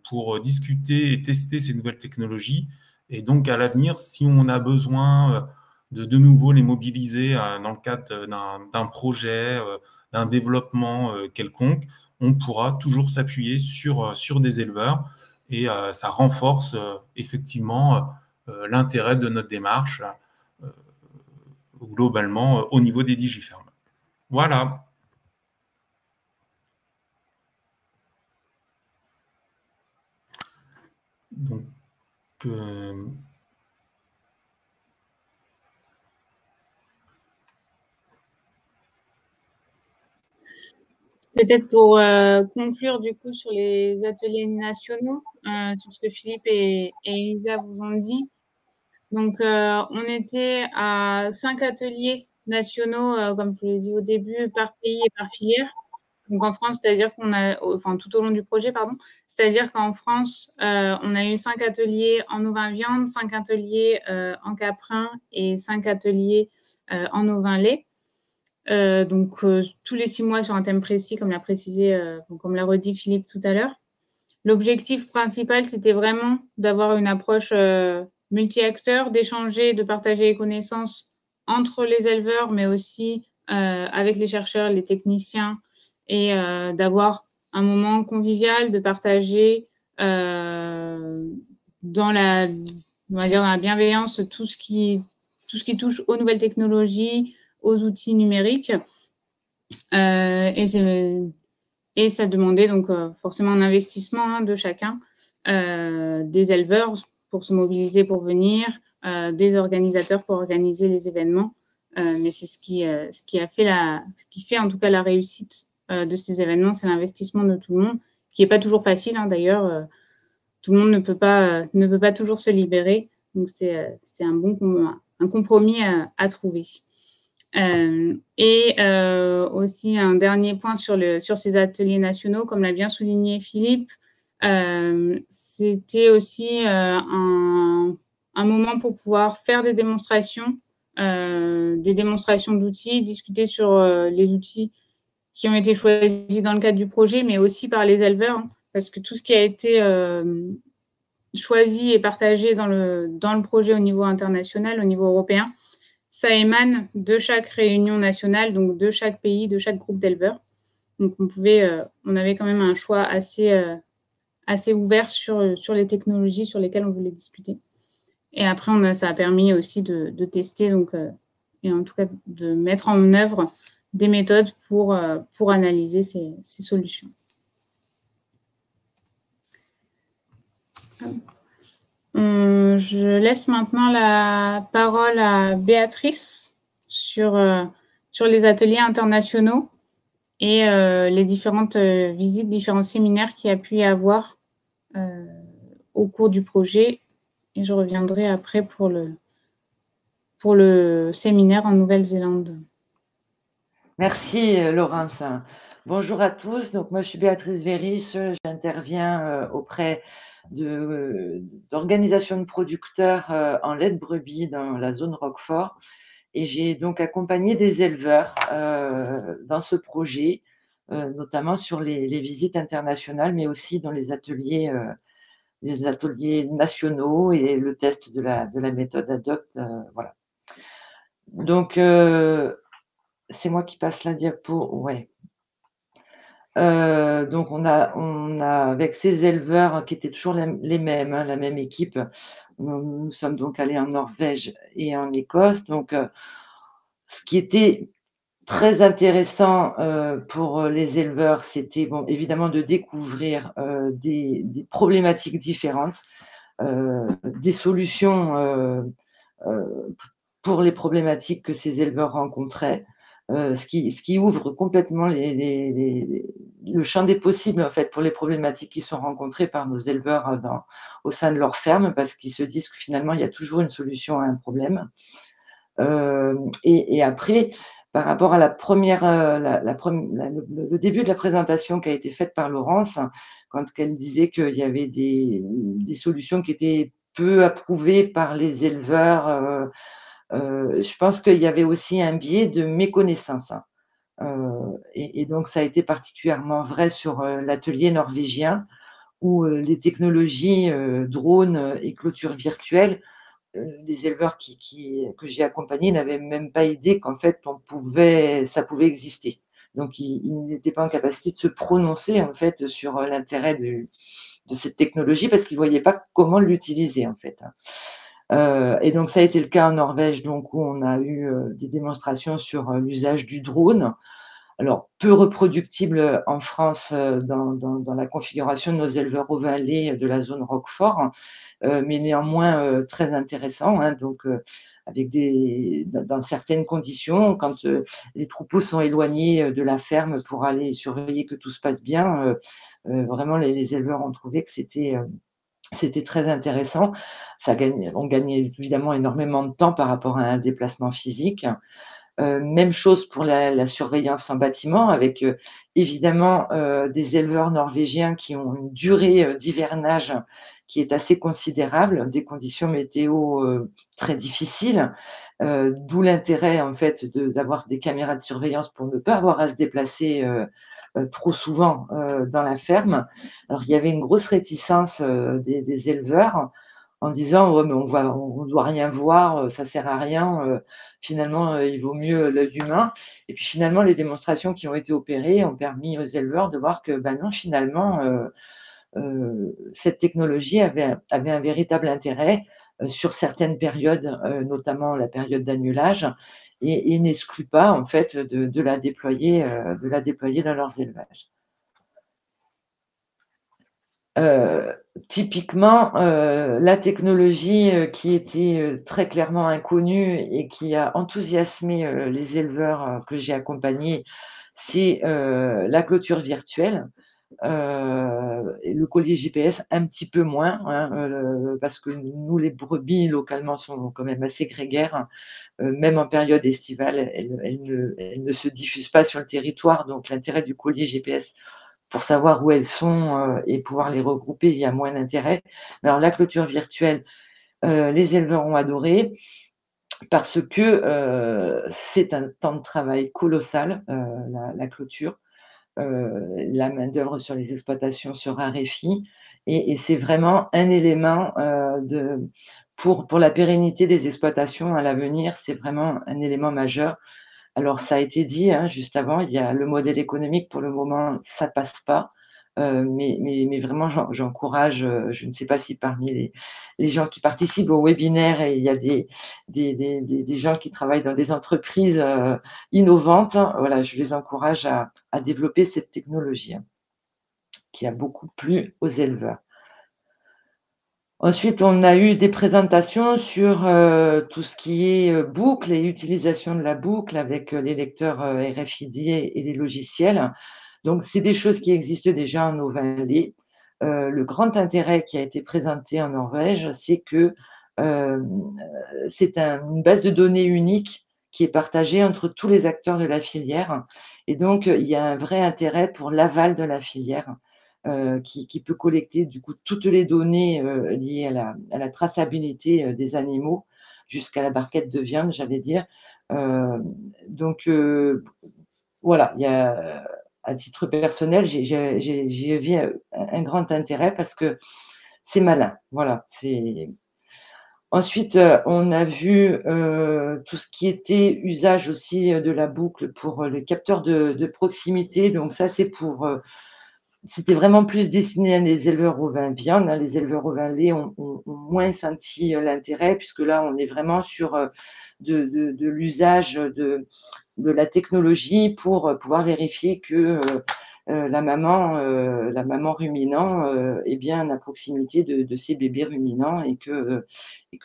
pour discuter et tester ces nouvelles technologies. Et donc, à l'avenir, si on a besoin de nouveau les mobiliser dans le cadre d'un projet, d'un développement quelconque, on pourra toujours s'appuyer sur des éleveurs et ça renforce effectivement l'intérêt de notre démarche globalement au niveau des digifermes. Voilà. Donc, peut-être pour conclure du coup sur les ateliers nationaux, sur ce que Philippe et Elisa vous ont dit. Donc, on était à 5 ateliers nationaux, comme je vous l'ai dit au début, par pays et par filière. Donc, en France, c'est-à-dire qu'on a, enfin, tout au long du projet, pardon, c'est-à-dire qu'en France, on a eu 5 ateliers en ovin-viande, 5 ateliers en caprin et 5 ateliers en ovin-lait. Donc, tous les 6 mois sur un thème précis, comme l'a précisé, comme l'a redit Philippe tout à l'heure. L'objectif principal, c'était vraiment d'avoir une approche multi-acteurs, d'échanger, de partager les connaissances entre les éleveurs, mais aussi avec les chercheurs, les techniciens, et d'avoir un moment convivial, de partager dans la bienveillance tout ce qui touche aux nouvelles technologies, aux outils numériques. Et ça demandait donc forcément un investissement de chacun, des éleveurs pour se mobiliser pour venir, des organisateurs pour organiser les événements. Mais c'est ce qui fait en tout cas la réussite de ces événements, c'est l'investissement de tout le monde, qui n'est pas toujours facile d'ailleurs. Tout le monde ne peut pas toujours se libérer. Donc, c'est un compromis à trouver. Aussi, un dernier point sur ces ateliers nationaux, comme l'a bien souligné Philippe, c'était aussi un moment pour pouvoir faire des démonstrations d'outils, discuter sur les outils qui ont été choisis dans le cadre du projet, mais aussi par les éleveurs, parce que tout ce qui a été choisi et partagé dans le projet au niveau international, au niveau européen, ça émane de chaque réunion nationale, donc de chaque pays, de chaque groupe d'éleveurs. Donc on avait quand même un choix assez ouvert sur les technologies sur lesquelles on voulait discuter. Et après, ça a permis aussi de tester, et en tout cas de mettre en œuvre des méthodes pour analyser ces solutions. Je laisse maintenant la parole à Béatrice sur les ateliers internationaux et les différentes visites, différents séminaires qu'il y a pu y avoir au cours du projet. Et je reviendrai après pour le séminaire en Nouvelle-Zélande. Merci Laurence. Bonjour à tous. Donc moi je suis Béatrice Véris, j'interviens auprès d'organisations de producteurs en lait de brebis dans la zone Roquefort, et j'ai donc accompagné des éleveurs dans ce projet, notamment sur les visites internationales, mais aussi dans les ateliers nationaux et le test de la méthode ADOPT. Voilà. Donc c'est moi qui passe la diapo, ouais. Donc on a avec ces éleveurs qui étaient toujours les mêmes, la même équipe, nous sommes donc allés en Norvège et en Écosse. Donc ce qui était très intéressant pour les éleveurs, c'était évidemment de découvrir des problématiques différentes, des solutions pour les problématiques que ces éleveurs rencontraient. Ce qui ouvre complètement le champ des possibles en fait pour les problématiques qui sont rencontrées par nos éleveurs au sein de leur ferme, parce qu'ils se disent que finalement il y a toujours une solution à un problème. Et après, par rapport à le début de la présentation qui a été faite par Laurence, quand elle disait qu'il y avait des solutions qui étaient peu approuvées par les éleveurs, je pense qu'il y avait aussi un biais de méconnaissance. Et donc, ça a été particulièrement vrai sur l'atelier norvégien, où les technologies drones et clôture virtuelle, les éleveurs que j'ai accompagnés n'avaient même pas idée qu'en fait, ça pouvait exister. Donc, ils n'étaient pas en capacité de se prononcer en fait sur l'intérêt de cette technologie, parce qu'ils ne voyaient pas comment l'utiliser en fait. Et donc, ça a été le cas en Norvège, donc, où on a eu des démonstrations sur l'usage du drone. Alors, peu reproductible en France dans la configuration de nos éleveurs au Valais de la zone Roquefort, mais néanmoins très intéressant. Donc, avec dans certaines conditions, quand les troupeaux sont éloignés de la ferme pour aller surveiller que tout se passe bien, vraiment les éleveurs ont trouvé que c'était très intéressant. On gagnait évidemment énormément de temps par rapport à un déplacement physique. Même chose pour la surveillance en bâtiment, avec évidemment des éleveurs norvégiens qui ont une durée d'hivernage qui est assez considérable, des conditions météo très difficiles, d'où l'intérêt en fait d'avoir des caméras de surveillance pour ne pas avoir à se déplacer trop souvent dans la ferme. Alors il y avait une grosse réticence des éleveurs en disant ouais, mais on doit rien voir, ça sert à rien, finalement il vaut mieux l'œil humain. Et puis finalement les démonstrations qui ont été opérées ont permis aux éleveurs de voir que non, finalement cette technologie avait un véritable intérêt sur certaines périodes, notamment la période d'annulage, et n'exclut pas en fait de la déployer dans leurs élevages. Typiquement, la technologie qui était très clairement inconnue et qui a enthousiasmé les éleveurs que j'ai accompagnés, c'est la clôture virtuelle. Et le collier GPS un petit peu moins, hein, parce que nous, les brebis localement sont quand même assez grégaires. Même en période estivale, elles ne se diffusent pas sur le territoire. Donc l'intérêt du collier GPS pour savoir où elles sont et pouvoir les regrouper, il y a moins d'intérêt. Alors la clôture virtuelle, les éleveurs ont adoré parce que c'est un temps de travail colossal, la clôture. La main-d'œuvre sur les exploitations se raréfie et c'est vraiment un élément pour la pérennité des exploitations à l'avenir, c'est vraiment un élément majeur. Alors ça a été dit, hein, juste avant, il y a le modèle économique pour le moment, ça passe pas, mais vraiment j'encourage, je ne sais pas si parmi les gens qui participent au webinaire et il y a des gens qui travaillent dans des entreprises, innovantes, hein, voilà, je les encourage à développer cette technologie, hein, qui a beaucoup plu aux éleveurs. Ensuite, on a eu des présentations sur tout ce qui est boucle et utilisation de la boucle avec les lecteurs RFID et les logiciels. Donc, c'est des choses qui existent déjà en ovin-lait. Le grand intérêt qui a été présenté en Norvège, c'est que c'est une base de données unique qui est partagée entre tous les acteurs de la filière. Et donc, il y a un vrai intérêt pour l'aval de la filière. Qui peut collecter du coup toutes les données liées à la traçabilité des animaux jusqu'à la barquette de viande, j'allais dire. Donc voilà, il y a, à titre personnel, j'ai vu un grand intérêt parce que c'est malin. Voilà, c'est. Ensuite, on a vu tout ce qui était usage aussi de la boucle pour les capteurs de proximité. Donc ça, c'est pour c'était vraiment plus destiné à des éleveurs ovins viande, hein. Les éleveurs ovins lait ont moins senti l'intérêt puisque là, on est vraiment sur de l'usage de la technologie pour pouvoir vérifier que la maman ruminant est bien à proximité de ses bébés ruminants et que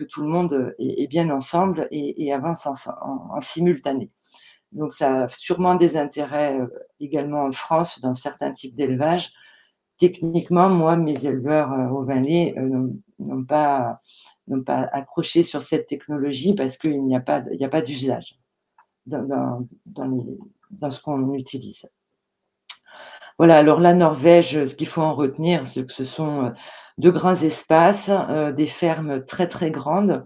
tout le monde est bien ensemble et avance en simultané. Donc ça a sûrement des intérêts également en France dans certains types d'élevage. Techniquement, moi, mes éleveurs ovins-lait n'ont pas accroché sur cette technologie parce qu'il n'y a pas d'usage dans ce qu'on utilise. Voilà, alors la Norvège, ce qu'il faut en retenir, c'est que ce sont de grands espaces, des fermes très très grandes,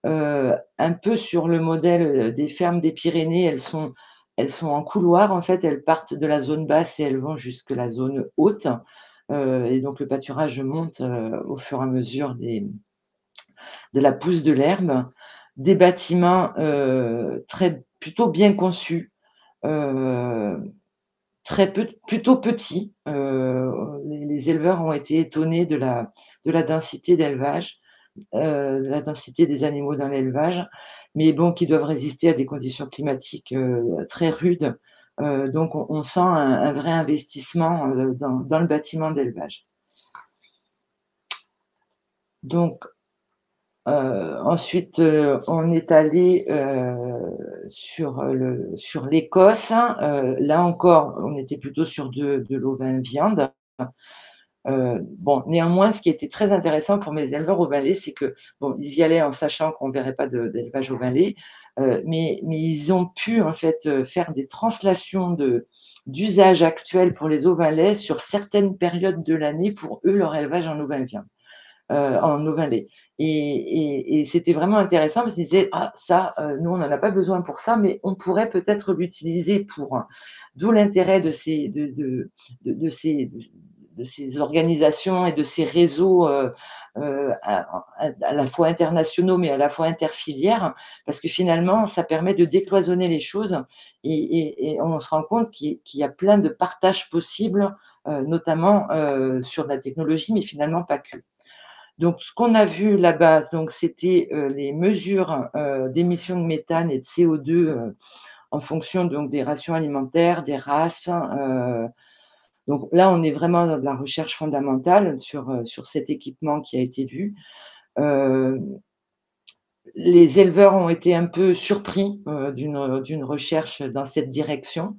un peu sur le modèle des fermes des Pyrénées, elles sont en couloir en fait, elles partent de la zone basse et elles vont jusque la zone haute, et donc le pâturage monte au fur et à mesure de la pousse de l'herbe. Des bâtiments plutôt bien conçus, plutôt petits. Les éleveurs ont été étonnés de la densité d'élevage, de la densité des animaux dans l'élevage, mais bon, qui doivent résister à des conditions climatiques très rudes. Donc, on sent un vrai investissement dans le bâtiment d'élevage. Donc, ensuite, on est allé sur l'Écosse. Là encore, on était plutôt sur de l'ovin viande. Bon, néanmoins, ce qui était très intéressant pour mes éleveurs ovins-lait, c'est que bon, ils y allaient en sachant qu'on ne verrait pas d'élevage ovin-lait, mais ils ont pu en fait faire des translations d'usage actuel pour les ovins-lait sur certaines périodes de l'année pour eux leur élevage en ovin-viande. En ovin-lait. Et c'était vraiment intéressant parce qu'ils disaient ah ça, nous on n'en a pas besoin pour ça, mais on pourrait peut-être l'utiliser pour. D'où l'intérêt de ces organisations et de ces réseaux à la fois internationaux mais à la fois interfilières, parce que finalement ça permet de décloisonner les choses et on se rend compte qu'il y a plein de partages possibles, notamment sur la technologie, mais finalement pas que. Donc, ce qu'on a vu là-bas, c'était les mesures d'émissions de méthane et de CO2 en fonction donc, des rations alimentaires, des races. Donc là, on est vraiment dans de la recherche fondamentale sur cet équipement qui a été vu. Les éleveurs ont été un peu surpris d'une recherche dans cette direction,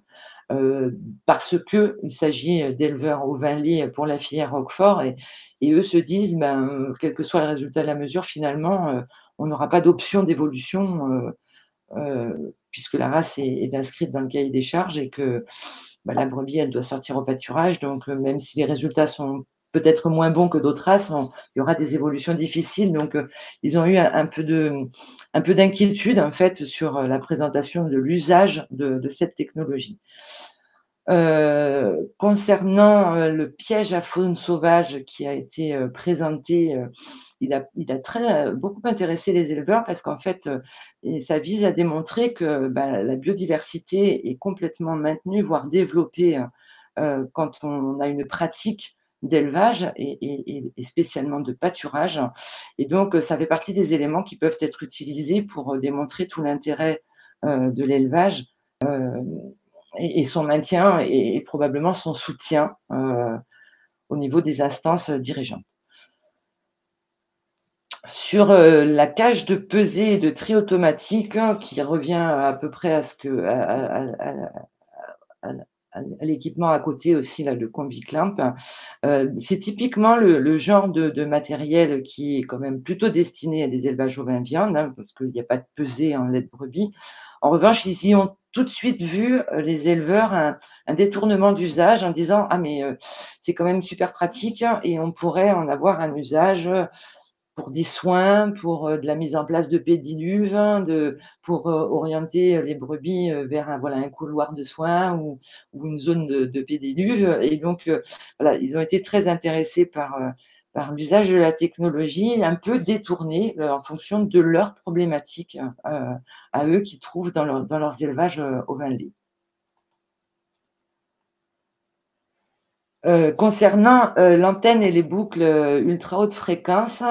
parce qu'il s'agit d'éleveurs au vin lait pour la filière Roquefort et eux se disent, quel que soit le résultat de la mesure, finalement, on n'aura pas d'option d'évolution puisque la race est inscrite dans le cahier des charges et que la brebis, elle doit sortir au pâturage. Donc, même si les résultats sont peut-être moins bons que d'autres races, il y aura des évolutions difficiles. Donc, ils ont eu un peu d'inquiétude, en fait, sur la présentation de l'usage de cette technologie. Concernant le piège à faune sauvage qui a été présenté, il a beaucoup intéressé les éleveurs parce qu'en fait, ça vise à démontrer que la biodiversité est complètement maintenue, voire développée, quand on a une pratique d'élevage et spécialement de pâturage. Et donc, ça fait partie des éléments qui peuvent être utilisés pour démontrer tout l'intérêt de l'élevage et son maintien et probablement son soutien au niveau des instances dirigeantes. Sur la cage de pesée et de tri automatique, qui revient à peu près à ce que à l'équipement à côté aussi, là, le combi clamp, c'est typiquement le genre de matériel qui est quand même plutôt destiné à des élevages ovins-viande, parce qu'il n'y a pas de pesée en lait de brebis. En revanche, ils y ont tout de suite vu, les éleveurs, un détournement d'usage en disant: «Ah mais c'est quand même super pratique et on pourrait en avoir un usage pour des soins, pour de la mise en place de pédiluves, pour orienter les brebis vers un couloir de soins ou une zone de pédiluve». Et donc, voilà, ils ont été très intéressés par l'usage de la technologie, un peu détourné en fonction de leurs problématiques à eux qu'ils trouvent dans leurs élevages au vin lait. Concernant l'antenne et les boucles ultra haute fréquence,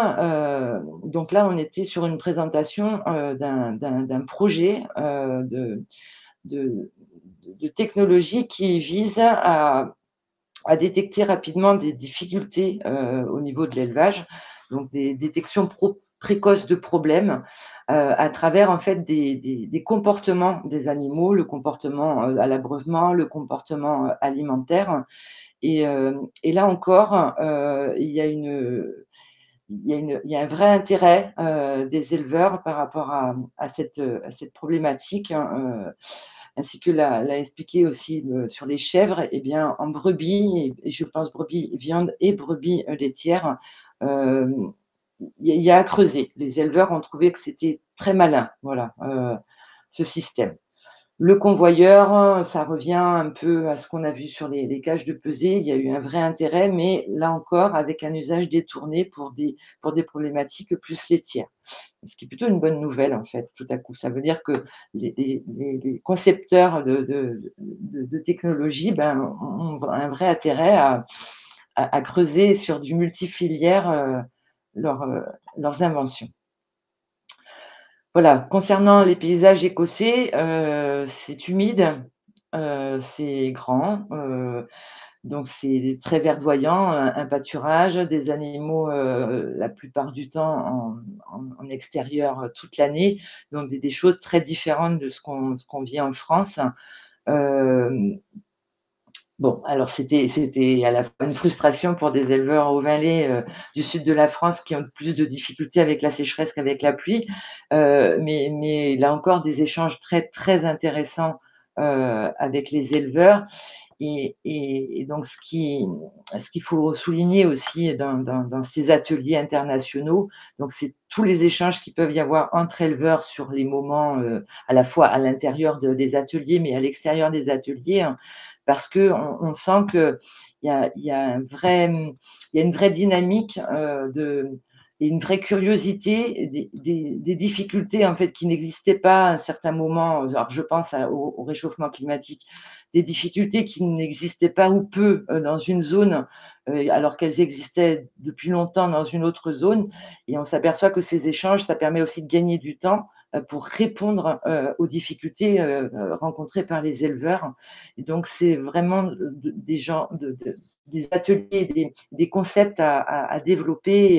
donc là, on était sur une présentation d'un projet de technologie qui vise à détecter rapidement des difficultés au niveau de l'élevage, donc des détections précoces de problèmes à travers en fait des comportements des animaux, le comportement à l'abreuvement, le comportement alimentaire. Et là encore, il y a un vrai intérêt des éleveurs par rapport à cette problématique, ainsi que l'a expliqué aussi sur les chèvres. Eh bien, en brebis, et je pense brebis viande et brebis laitière, il y a à creuser. Les éleveurs ont trouvé que c'était très malin, voilà, ce système. Le convoyeur, ça revient un peu à ce qu'on a vu sur les cages de pesée. Il y a eu un vrai intérêt, mais là encore, avec un usage détourné pour des problématiques plus laitières. Ce qui est plutôt une bonne nouvelle, en fait, tout à coup. Ça veut dire que les concepteurs de technologie ont un vrai intérêt à creuser sur du multifilière leurs inventions. Voilà, concernant les paysages écossais, c'est humide, c'est grand, donc c'est très verdoyant, un pâturage, des animaux, la plupart du temps en extérieur toute l'année, donc des choses très différentes de ce qu'on vit en France. Bon, alors c'était à la fois une frustration pour des éleveurs au vin lait du sud de la France qui ont plus de difficultés avec la sécheresse qu'avec la pluie, mais là encore des échanges très, très intéressants avec les éleveurs. Et donc ce qu'il faut souligner aussi dans ces ateliers internationaux, donc c'est tous les échanges qu'il peuvent y avoir entre éleveurs sur les moments, à la fois à l'intérieur des ateliers, mais à l'extérieur des ateliers, hein, parce qu'on sent qu'il y a une vraie dynamique et une vraie curiosité des difficultés en fait qui n'existaient pas à un certain moment. Alors je pense au réchauffement climatique difficultés qui n'existaient pas ou peu dans une zone, alors qu'elles existaient depuis longtemps dans une autre zone. Et on s'aperçoit que ces échanges, ça permet aussi de gagner du temps pour répondre aux difficultés rencontrées par les éleveurs. Et donc, c'est vraiment des ateliers, des concepts à développer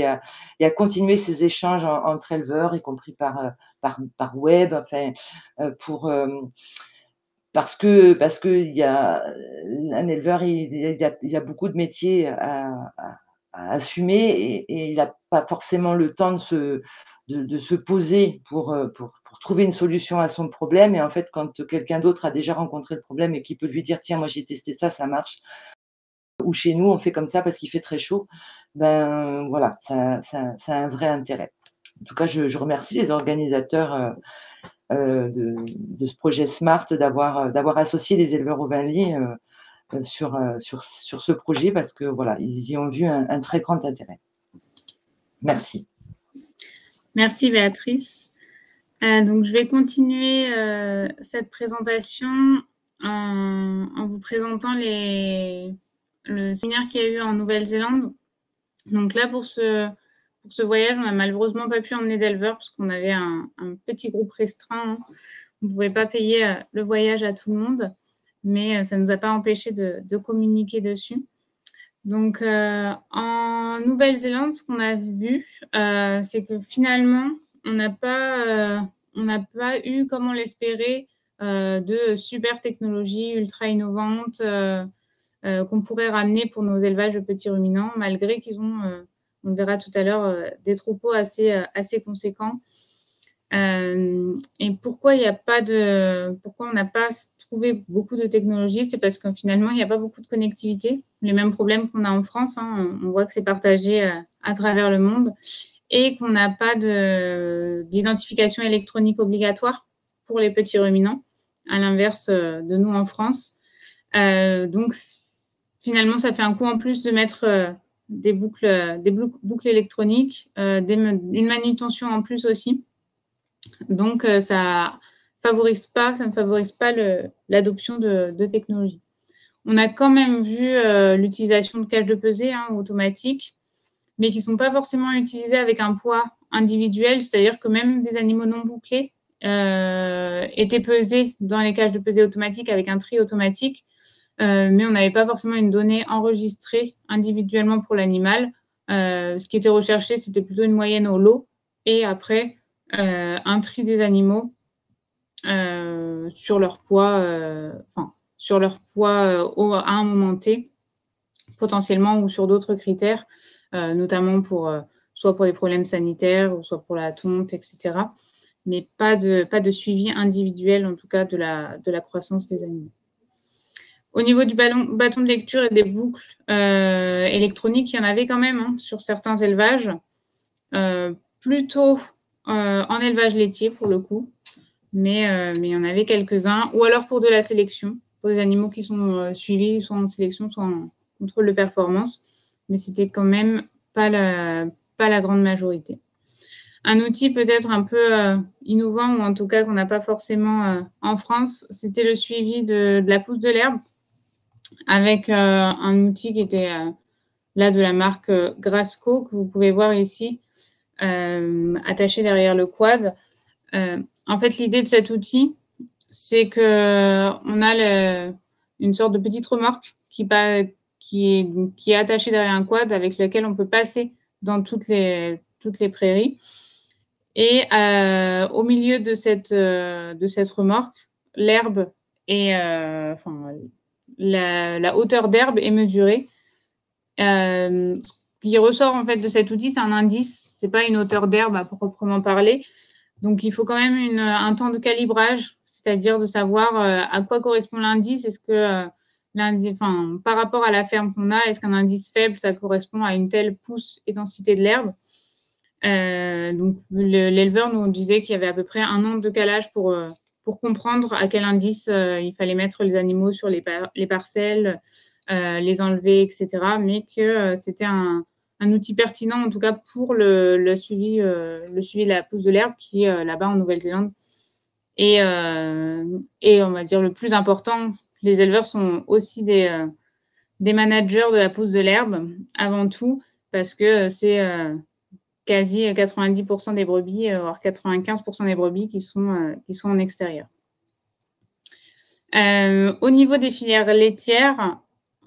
et à continuer ces échanges entre éleveurs, y compris par web, enfin, parce que il y a un éleveur, il y a beaucoup de métiers à assumer et il n'a pas forcément le temps de se poser pour trouver une solution à son problème. Et en fait, quand quelqu'un d'autre a déjà rencontré le problème et qui peut lui dire: «Tiens, moi j'ai testé ça, ça marche», ou «Chez nous, on fait comme ça parce qu'il fait très chaud», ben voilà, ça a un vrai intérêt. En tout cas, je remercie les organisateurs de ce projet SMART d'avoir associé les éleveurs au Vinlier sur ce projet, parce que voilà, ils y ont vu un très grand intérêt. Merci. Merci Béatrice. Donc je vais continuer cette présentation en vous présentant le séminaire qu'il y a eu en Nouvelle-Zélande. Donc là, pour ce voyage, on n'a malheureusement pas pu emmener d'éleveurs parce qu'on avait un petit groupe restreint. On ne pouvait pas payer le voyage à tout le monde, mais ça ne nous a pas empêché de communiquer dessus. Donc, en Nouvelle-Zélande, ce qu'on a vu, c'est que finalement, on n'a pas eu, comme on l'espérait, de super technologies ultra innovantes qu'on pourrait ramener pour nos élevages de petits ruminants, malgré qu'ils ont, on le verra tout à l'heure, des troupeaux assez conséquents. Et pourquoi on n'a pas trouvé beaucoup de technologies, c'est parce que finalement, il n'y a pas beaucoup de connectivité. Les mêmes problèmes qu'on a en France, hein, on voit que c'est partagé à travers le monde, et qu'on n'a pas d'identification électronique obligatoire pour les petits ruminants, à l'inverse de nous en France. Donc, finalement, ça fait un coût en plus de mettre des boucles électroniques, une manutention en plus aussi. Donc, ça ne favorise pas l'adoption de technologies. On a quand même vu l'utilisation de cages de pesée automatiques, mais qui ne sont pas forcément utilisées avec un poids individuel, c'est-à-dire que même des animaux non bouclés étaient pesés dans les cages de pesée automatiques avec un tri automatique, mais on n'avait pas forcément une donnée enregistrée individuellement pour l'animal. Ce qui était recherché, c'était plutôt une moyenne au lot, et après, un tri des animaux sur leur poids, à un moment T, potentiellement, ou sur d'autres critères, notamment soit pour des problèmes sanitaires, ou soit pour la tonte, etc. Mais pas de suivi individuel, en tout cas, de la croissance des animaux. Au niveau du bâton de lecture et des boucles électroniques, il y en avait quand même sur certains élevages, plutôt en élevage laitier pour le coup, mais il y en avait quelques-uns, ou alors pour de la sélection, pour des animaux qui sont suivis, soit en sélection, soit en contrôle de performance, mais c'était quand même pas la grande majorité. Un outil peut-être un peu innovant, ou en tout cas qu'on n'a pas forcément en France, c'était le suivi de la pousse de l'herbe, avec un outil qui était là de la marque Grasco, que vous pouvez voir ici, attaché derrière le quad. En fait, l'idée de cet outil, c'est qu'on a une sorte de petite remorque qui est attachée derrière un quad, avec lequel on peut passer dans toutes les prairies. Et au milieu de cette remorque, l'herbe et la hauteur d'herbe est mesurée. Ce qui ressort en fait de cet outil, c'est un indice, c'est pas une hauteur d'herbe à proprement parler. Donc, il faut quand même un temps de calibrage, c'est-à-dire de savoir à quoi correspond l'indice. Est-ce que par rapport à la ferme qu'on a, est-ce qu'un indice faible, ça correspond à une telle pousse et densité de l'herbe? Donc, l'éleveur nous disait qu'il y avait à peu près 1 an de calage pour comprendre à quel indice il fallait mettre les animaux sur les parcelles, les enlever, etc. Mais que c'était un outil pertinent, en tout cas pour le suivi de la pousse de l'herbe, qui là-bas en Nouvelle-Zélande et on va dire le plus important, Les éleveurs sont aussi des managers de la pousse de l'herbe, avant tout, parce que c'est quasi 90% des brebis, voire 95% des brebis qui sont en extérieur. Au niveau des filières laitières,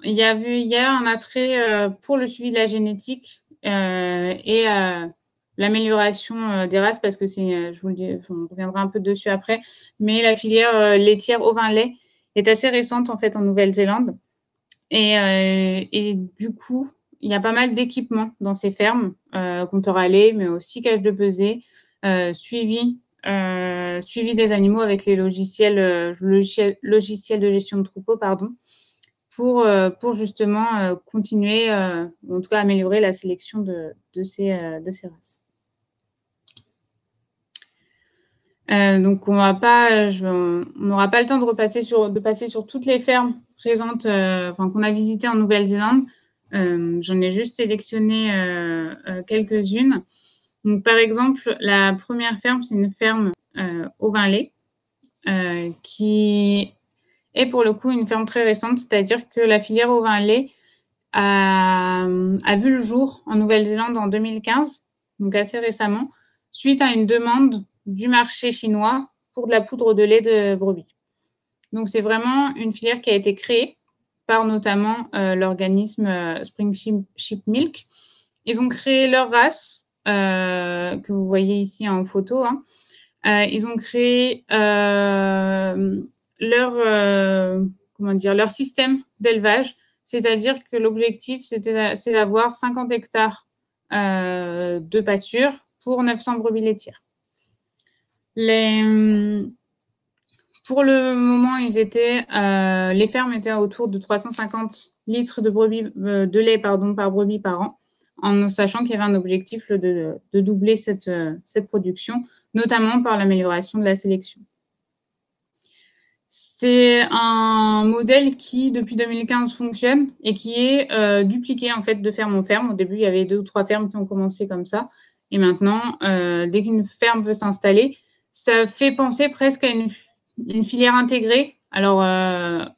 il y a un attrait pour le suivi de la génétique et l'amélioration des races, parce que je vous le dis, on reviendra un peu dessus après, mais la filière laitière ovin-lait est assez récente en fait en Nouvelle-Zélande. Et du coup, il y a pas mal d'équipements dans ces fermes, compteurs à lait, mais aussi cage de pesée, suivi des animaux avec les logiciels de gestion de troupeaux, pardon, pour justement continuer, en tout cas améliorer la sélection de ces races. Donc on n'aura pas le temps de passer sur toutes les fermes présentes, qu'on a visitées en Nouvelle-Zélande. J'en ai juste sélectionné quelques-unes. Donc par exemple, la première ferme, c'est une ferme ovin-lait qui est pour le coup une ferme très récente, c'est-à-dire que la filière ovin-lait a vu le jour en Nouvelle-Zélande en 2015, donc assez récemment, suite à une demande du marché chinois pour de la poudre de lait de brebis. Donc, c'est vraiment une filière qui a été créée par notamment l'organisme Spring Sheep Milk. Ils ont créé leur race, que vous voyez ici en photo. Ils ont créé leur système d'élevage, c'est-à-dire que l'objectif, c'est d'avoir 50 hectares de pâture pour 900 brebis laitières. Pour le moment, les fermes étaient autour de 350 litres de lait par brebis par an, en sachant qu'il y avait un objectif de doubler cette production, notamment par l'amélioration de la sélection. C'est un modèle qui, depuis 2015, fonctionne et qui est dupliqué en fait de ferme en ferme. Au début, il y avait 2 ou 3 fermes qui ont commencé comme ça. Et maintenant, dès qu'une ferme veut s'installer, ça fait penser presque à une filière intégrée. Alors,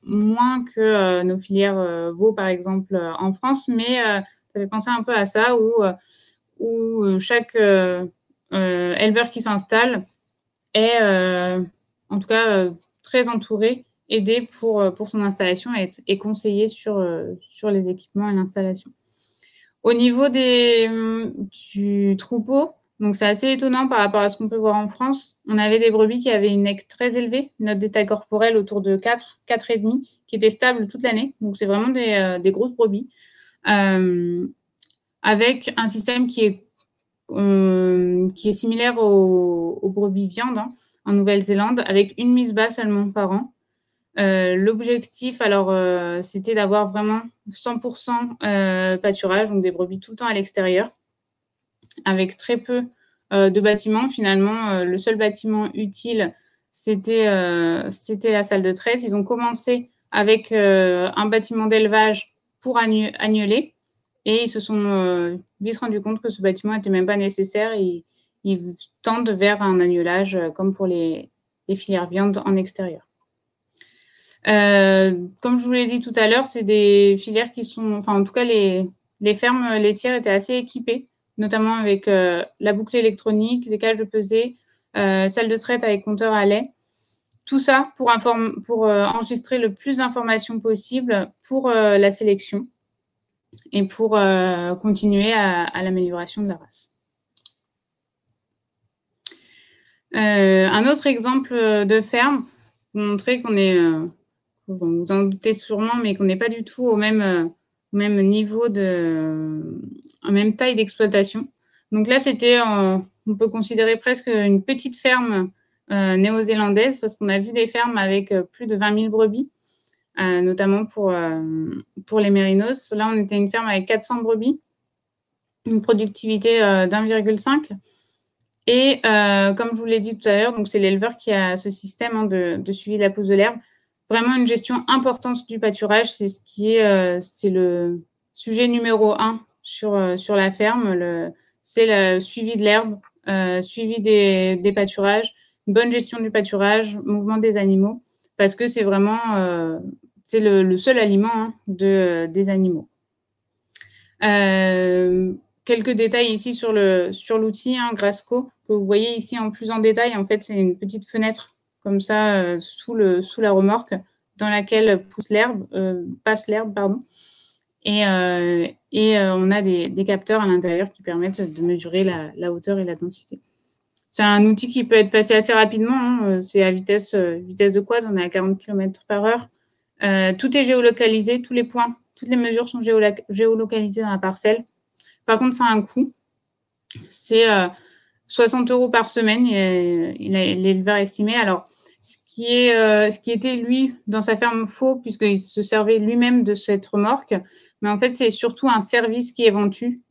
moins que nos filières veaux, par exemple, en France, mais ça fait penser un peu à ça, où chaque éleveur qui s'installe est, en tout cas, très entouré, aidé pour son installation et conseillé sur les équipements et l'installation. Au niveau du troupeau, donc c'est assez étonnant par rapport à ce qu'on peut voir en France. On avait des brebis qui avaient une NEC très élevée, une note d'état corporel autour de 4, 4,5, qui était stable toute l'année. Donc c'est vraiment des grosses brebis, avec un système qui est similaire aux brebis viande en Nouvelle-Zélande, avec une mise bas seulement par an. L'objectif, alors, c'était d'avoir vraiment 100% pâturage, donc des brebis tout le temps à l'extérieur, avec très peu de bâtiments. Finalement, le seul bâtiment utile, c'était la salle de traite. Ils ont commencé avec un bâtiment d'élevage pour agneler, et ils se sont vite rendu compte que ce bâtiment n'était même pas nécessaire. Ils tendent vers un agnelage comme pour les filières viande en extérieur. Comme je vous l'ai dit tout à l'heure, c'est des filières qui sont, enfin en tout cas les fermes laitières étaient assez équipées, notamment avec la boucle électronique, des cages de pesée, salle de traite avec compteur à lait. Tout ça pour enregistrer le plus d'informations possible pour la sélection et pour continuer à l'amélioration de la race. Un autre exemple de ferme pour montrer qu'on est, vous en doutez sûrement, mais qu'on n'est pas du tout au même niveau en même taille d'exploitation. Donc là, on peut considérer presque une petite ferme néo-zélandaise, parce qu'on a vu des fermes avec plus de 20 000 brebis, notamment pour les mérinos. Là, on était une ferme avec 400 brebis, une productivité d'1,5. Et comme je vous l'ai dit tout à l'heure, donc c'est l'éleveur qui a ce système de suivi de la pousse de l'herbe. Vraiment une gestion importante du pâturage, c'est le sujet numéro 1 sur la ferme. C'est le suivi de l'herbe, suivi des pâturages, une bonne gestion du pâturage, mouvement des animaux, parce que c'est vraiment c'est le seul aliment hein, des animaux. Quelques détails ici sur l'outil hein, Grasco, que vous voyez ici en plus en détail. En fait, c'est une petite fenêtre comme ça sous la remorque dans laquelle passe l'herbe, pardon. Et on a des capteurs à l'intérieur qui permettent de mesurer la hauteur et la densité. C'est un outil qui peut être passé assez rapidement. Hein. C'est à vitesse de quad, on est à 40 km/h. Tout est géolocalisé, tous les points, toutes les mesures sont géolocalisées dans la parcelle. Par contre, ça a un coût. C'est 60 € par semaine, l'éleveur estimé. Alors, ce qui était, lui, dans sa ferme faux, puisqu'il se servait lui-même de cette remorque. Mais en fait, c'est surtout un service qui est vendu,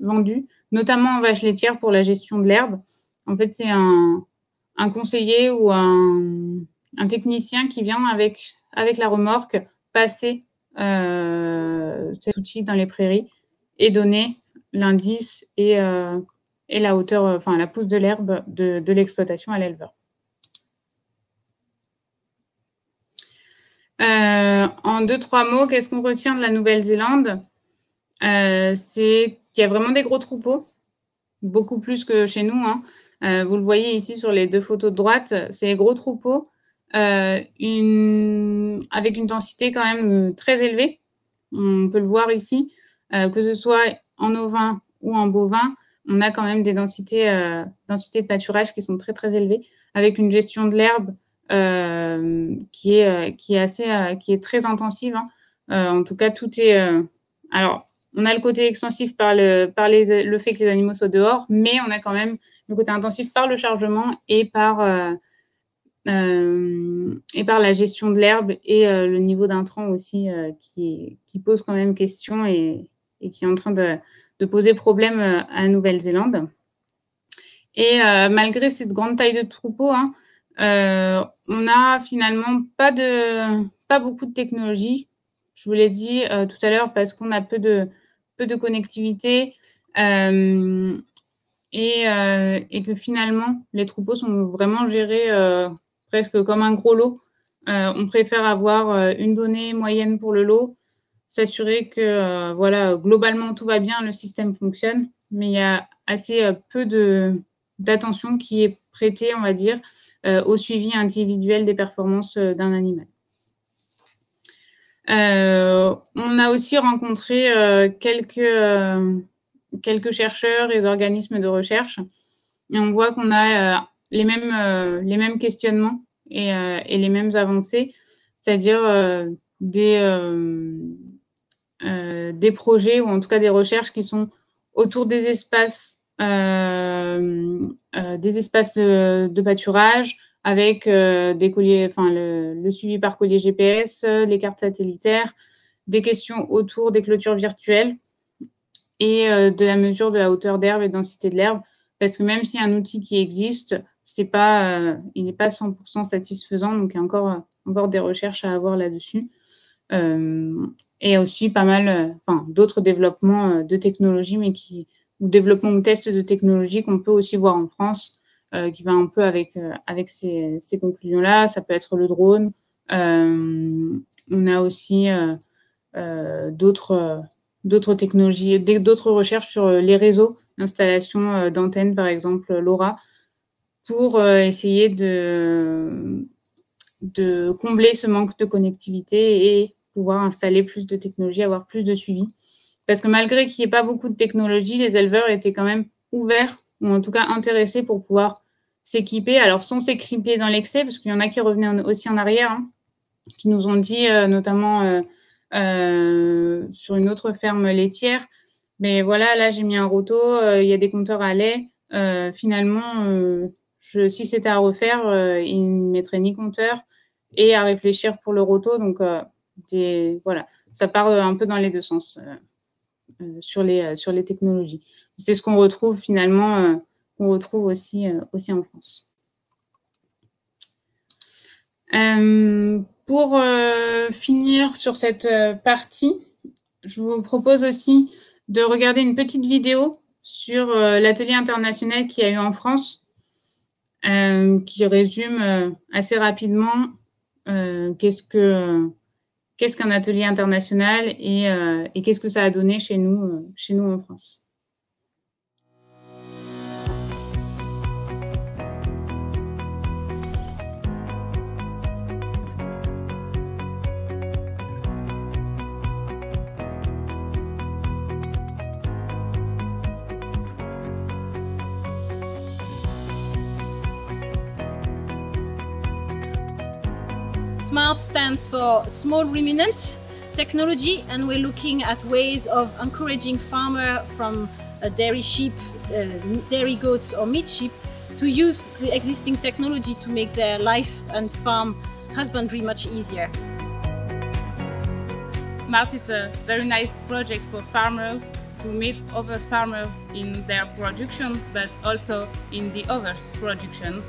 notamment en vache laitière pour la gestion de l'herbe. En fait, c'est un conseiller ou un technicien qui vient avec la remorque passer cet outil dans les prairies et donner l'indice et la hauteur, enfin la pousse de l'herbe de l'exploitation à l'éleveur. En 2-3 mots, qu'est-ce qu'on retient de la Nouvelle-Zélande? C'est qu'il y a vraiment des gros troupeaux, beaucoup plus que chez nous. Hein. Vous le voyez ici sur les 2 photos de droite, c'est des gros troupeaux avec une densité quand même très élevée. On peut le voir ici, que ce soit en ovin ou en bovin, on a quand même des densités de pâturage qui sont très très élevées, avec une gestion de l'herbe qui est très intensive. Hein. En tout cas, tout est. Alors, on a le côté extensif par le fait que les animaux soient dehors, mais on a quand même le côté intensif par le chargement et par la gestion de l'herbe et le niveau d'intrant aussi qui pose quand même question et qui est en train de poser problème à la Nouvelle-Zélande. Et malgré cette grande taille de troupeau, hein, on n'a finalement pas beaucoup de technologie. Je vous l'ai dit tout à l'heure parce qu'on a peu de connectivité et que finalement, les troupeaux sont vraiment gérés presque comme un gros lot. On préfère avoir une donnée moyenne pour le lot, s'assurer que voilà, globalement tout va bien, le système fonctionne, mais il y a assez peu d'attention qui est prêtée, on va dire, au suivi individuel des performances d'un animal. On a aussi rencontré quelques chercheurs et organismes de recherche et on voit qu'on a les mêmes questionnements et les mêmes avancées, c'est-à-dire des projets ou en tout cas des recherches qui sont autour des espaces de pâturage avec des colliers, enfin le suivi par collier GPS, les cartes satellitaires, des questions autour des clôtures virtuelles et de la mesure de la hauteur d'herbe et densité de l'herbe, parce que même s'il y a un outil qui existe, il n'est pas 100% satisfaisant, donc il y a encore des recherches à avoir là-dessus. Et aussi pas mal d'autres développements de technologies, ou développement ou test de technologies qu'on peut aussi voir en France, qui va un peu avec ces conclusions-là. Ça peut être le drone. On a aussi d'autres technologies, d'autres recherches sur les réseaux, l'installation d'antennes, par exemple LoRa, pour essayer de combler ce manque de connectivité et pouvoir installer plus de technologie, avoir plus de suivi. Parce que malgré qu'il n'y ait pas beaucoup de technologie, les éleveurs étaient quand même ouverts, ou en tout cas intéressés pour pouvoir s'équiper, alors sans s'équiper dans l'excès, parce qu'il y en a qui revenaient aussi en arrière, hein, qui nous ont dit, notamment sur une autre ferme laitière, mais voilà, là j'ai mis un roto, il y a des compteurs à lait, finalement, si c'était à refaire, il ne mettrait ni compteur et à réfléchir pour le roto, donc voilà, ça part un peu dans les deux sens sur les technologies. C'est ce qu'on retrouve finalement, qu'on retrouve aussi en France. Pour finir sur cette partie, je vous propose aussi de regarder une petite vidéo sur l'atelier international qu'il y a eu en France, qui résume assez rapidement qu'est-ce qu'est-ce qu'un atelier international et qu'est-ce que ça a donné chez nous en France. SMART stands for Small Ruminant Technology, and we're looking at ways of encouraging farmers from dairy sheep, dairy goats or meat sheep to use the existing technology to make their life and farm husbandry much easier. SMART is a very nice project for farmers to meet other farmers in their production, but also in the other production.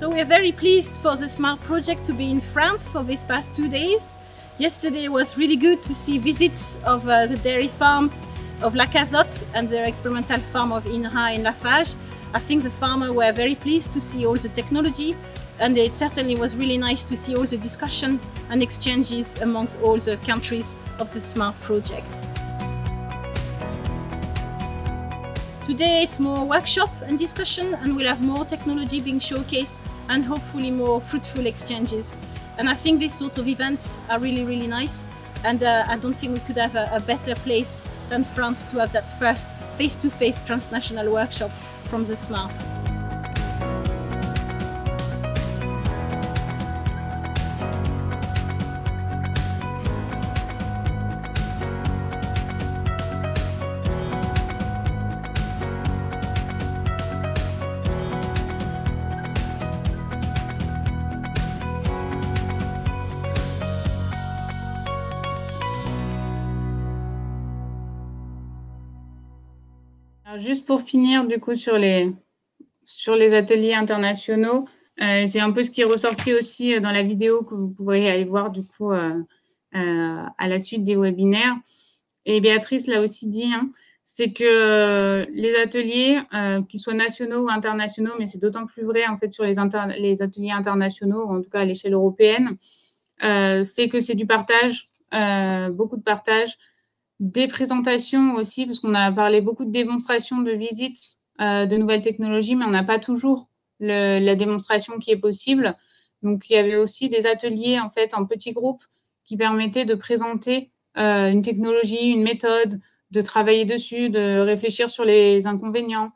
So we're very pleased for the SMART project to be in France for these past 2 days. Yesterday was really good to see visits of the dairy farms of La Cazotte and their experimental farm of INRA in Lafarge. I think the farmers were very pleased to see all the technology, and it certainly was really nice to see all the discussion and exchanges amongst all the countries of the SMART project. Today it's more workshop and discussion, and we'll have more technology being showcased and hopefully more fruitful exchanges. And I think these sorts of events are really, really nice, and I don't think we could have a better place than France to have that first face-to-face transnational workshop from the SMART. Alors, juste pour finir, du coup, sur les ateliers internationaux, c'est un peu ce qui est ressorti aussi dans la vidéo que vous pourrez aller voir, du coup, à la suite des webinaires. Et Béatrice l'a aussi dit, hein, c'est que les ateliers, qu'ils soient nationaux ou internationaux, mais c'est d'autant plus vrai, en fait, sur les ateliers internationaux, ou en tout cas à l'échelle européenne, c'est que c'est du partage, beaucoup de partage, des présentations aussi, parce qu'on a parlé beaucoup de démonstrations, de visites de nouvelles technologies, mais on n'a pas toujours la démonstration qui est possible. Donc, il y avait aussi des ateliers, en fait, en petits groupes qui permettaient de présenter une technologie, une méthode, de travailler dessus, de réfléchir sur les inconvénients,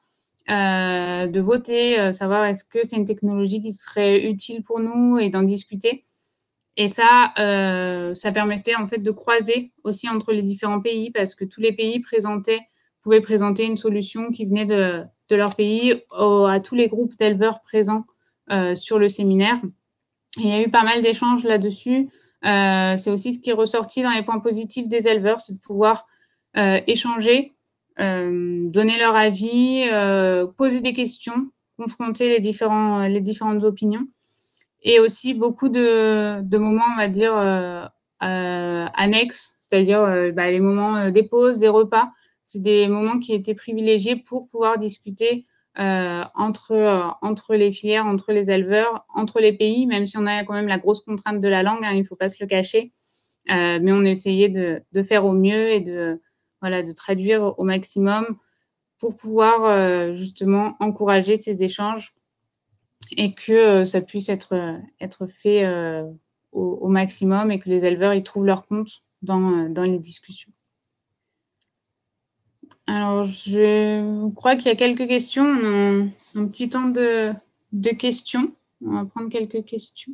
de voter, savoir est-ce que c'est une technologie qui serait utile pour nous et d'en discuter. Et ça permettait en fait de croiser aussi entre les différents pays, parce que tous les pays pouvaient présenter une solution qui venait de leur pays à tous les groupes d'éleveurs présents sur le séminaire. Et il y a eu pas mal d'échanges là-dessus. C'est aussi ce qui est ressorti dans les points positifs des éleveurs, c'est de pouvoir échanger, donner leur avis, poser des questions, confronter les différentes opinions. Et aussi beaucoup de moments, on va dire, annexes, c'est-à-dire les moments des pauses, des repas. C'est des moments qui étaient privilégiés pour pouvoir discuter entre les filières, entre les éleveurs, entre les pays, même si on a quand même la grosse contrainte de la langue, hein, il ne faut pas se le cacher. Mais on essayait de faire au mieux et de traduire au maximum pour pouvoir justement encourager ces échanges et que ça puisse être fait au maximum et que les éleveurs y trouvent leur compte dans les discussions. Alors, je crois qu'il y a quelques questions. On a un petit temps de questions. On va prendre quelques questions.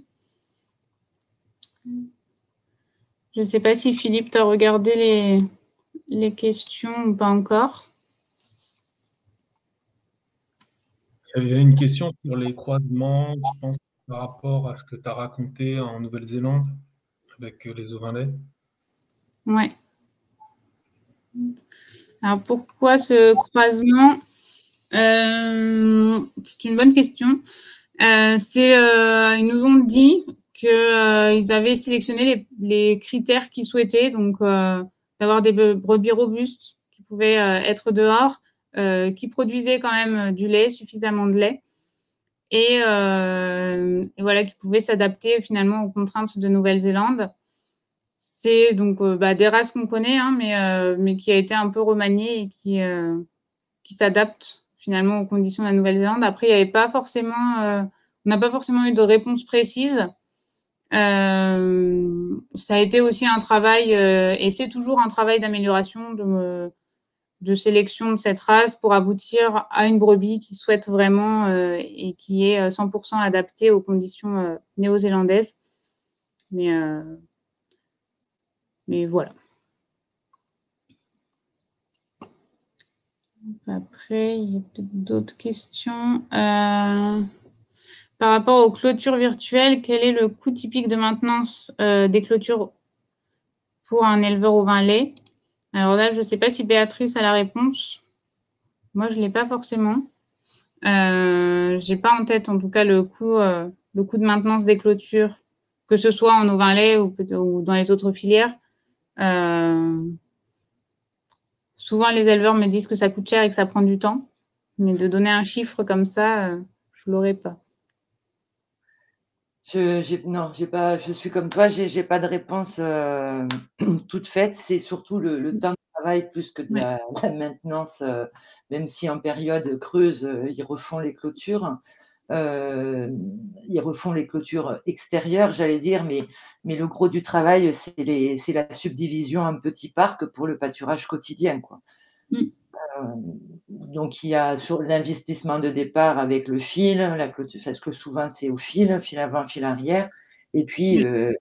Je ne sais pas si Philippe, tu as regardé les questions ou pas encore. Il y avait une question sur les croisements, je pense, par rapport à ce que tu as raconté en Nouvelle-Zélande avec les ovins-laits. Ouais. Alors, pourquoi ce croisement? C'est une bonne question. Ils nous ont dit qu'ils avaient sélectionné les critères qu'ils souhaitaient, donc d'avoir des brebis robustes qui pouvaient être dehors, qui produisaient quand même du lait, suffisamment de lait. et voilà, qui pouvait s'adapter finalement aux contraintes de Nouvelle-Zélande. C'est donc des races qu'on connaît, hein, mais qui a été un peu remaniée et qui s'adapte finalement aux conditions de la Nouvelle-Zélande. Après, il n'y avait pas forcément, on n'a pas forcément eu de réponse précise. Ça a été aussi un travail, et c'est toujours un travail d'amélioration, de sélection de cette race pour aboutir à une brebis qui souhaite vraiment et qui est 100% adaptée aux conditions néo-zélandaises. Mais voilà. Après, il y a peut-être d'autres questions. Par rapport aux clôtures virtuelles, quel est le coût typique de maintenance des clôtures pour un éleveur au vin lait? Alors là, je ne sais pas si Béatrice a la réponse. Moi, je ne l'ai pas forcément. Je n'ai pas en tête, en tout cas, le coût de maintenance des clôtures, que ce soit en au vin lait ou dans les autres filières. Souvent, les éleveurs me disent que ça coûte cher et que ça prend du temps. Mais de donner un chiffre comme ça, je ne l'aurais pas. Non, je suis comme toi, j'ai pas de réponse toute faite. C'est surtout le temps de travail plus que de la maintenance, même si en période creuse, ils refont les clôtures. Ils refont les clôtures extérieures, j'allais dire, mais le gros du travail, c'est la subdivision en petits parcs pour le pâturage quotidien, quoi. Donc, il y a sur l'investissement de départ avec le fil, la clôture, parce que souvent c'est au fil avant, fil arrière, et puis le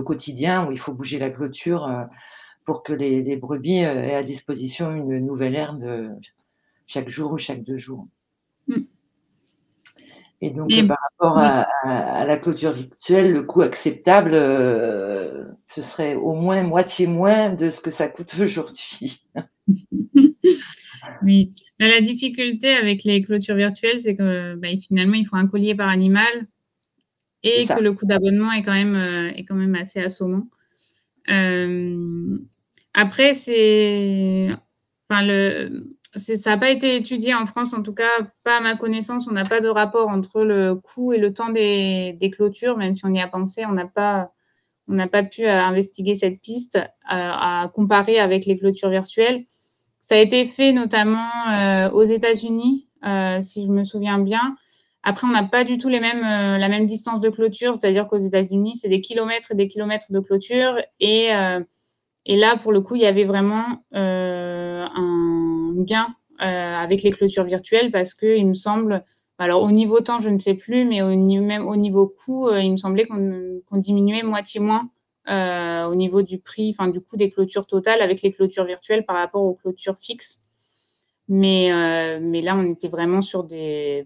quotidien où il faut bouger la clôture pour que les brebis aient à disposition une nouvelle herbe chaque jour ou chaque 2 jours. Et donc, par rapport à la clôture virtuelle, le coût acceptable, ce serait au moins moitié moins de ce que ça coûte aujourd'hui. Oui, la difficulté avec les clôtures virtuelles, c'est que finalement, il faut un collier par animal et que le coût d'abonnement est quand même assez assommant. Après, ça n'a pas été étudié en France, en tout cas, pas à ma connaissance. On n'a pas de rapport entre le coût et le temps des clôtures, même si on y a pensé. On n'a pas pu investiguer cette piste à comparer avec les clôtures virtuelles. Ça a été fait notamment aux États-Unis, si je me souviens bien. Après, on n'a pas du tout la même distance de clôture, c'est-à-dire qu'aux États-Unis, c'est des kilomètres et des kilomètres de clôture. Et là, pour le coup, il y avait vraiment un gain avec les clôtures virtuelles parce que, il me semble, alors au niveau temps, je ne sais plus, mais même au niveau coût, il me semblait qu'on diminuait moitié moins au niveau du prix, du coût des clôtures totales avec les clôtures virtuelles par rapport aux clôtures fixes. Mais là, on était vraiment sur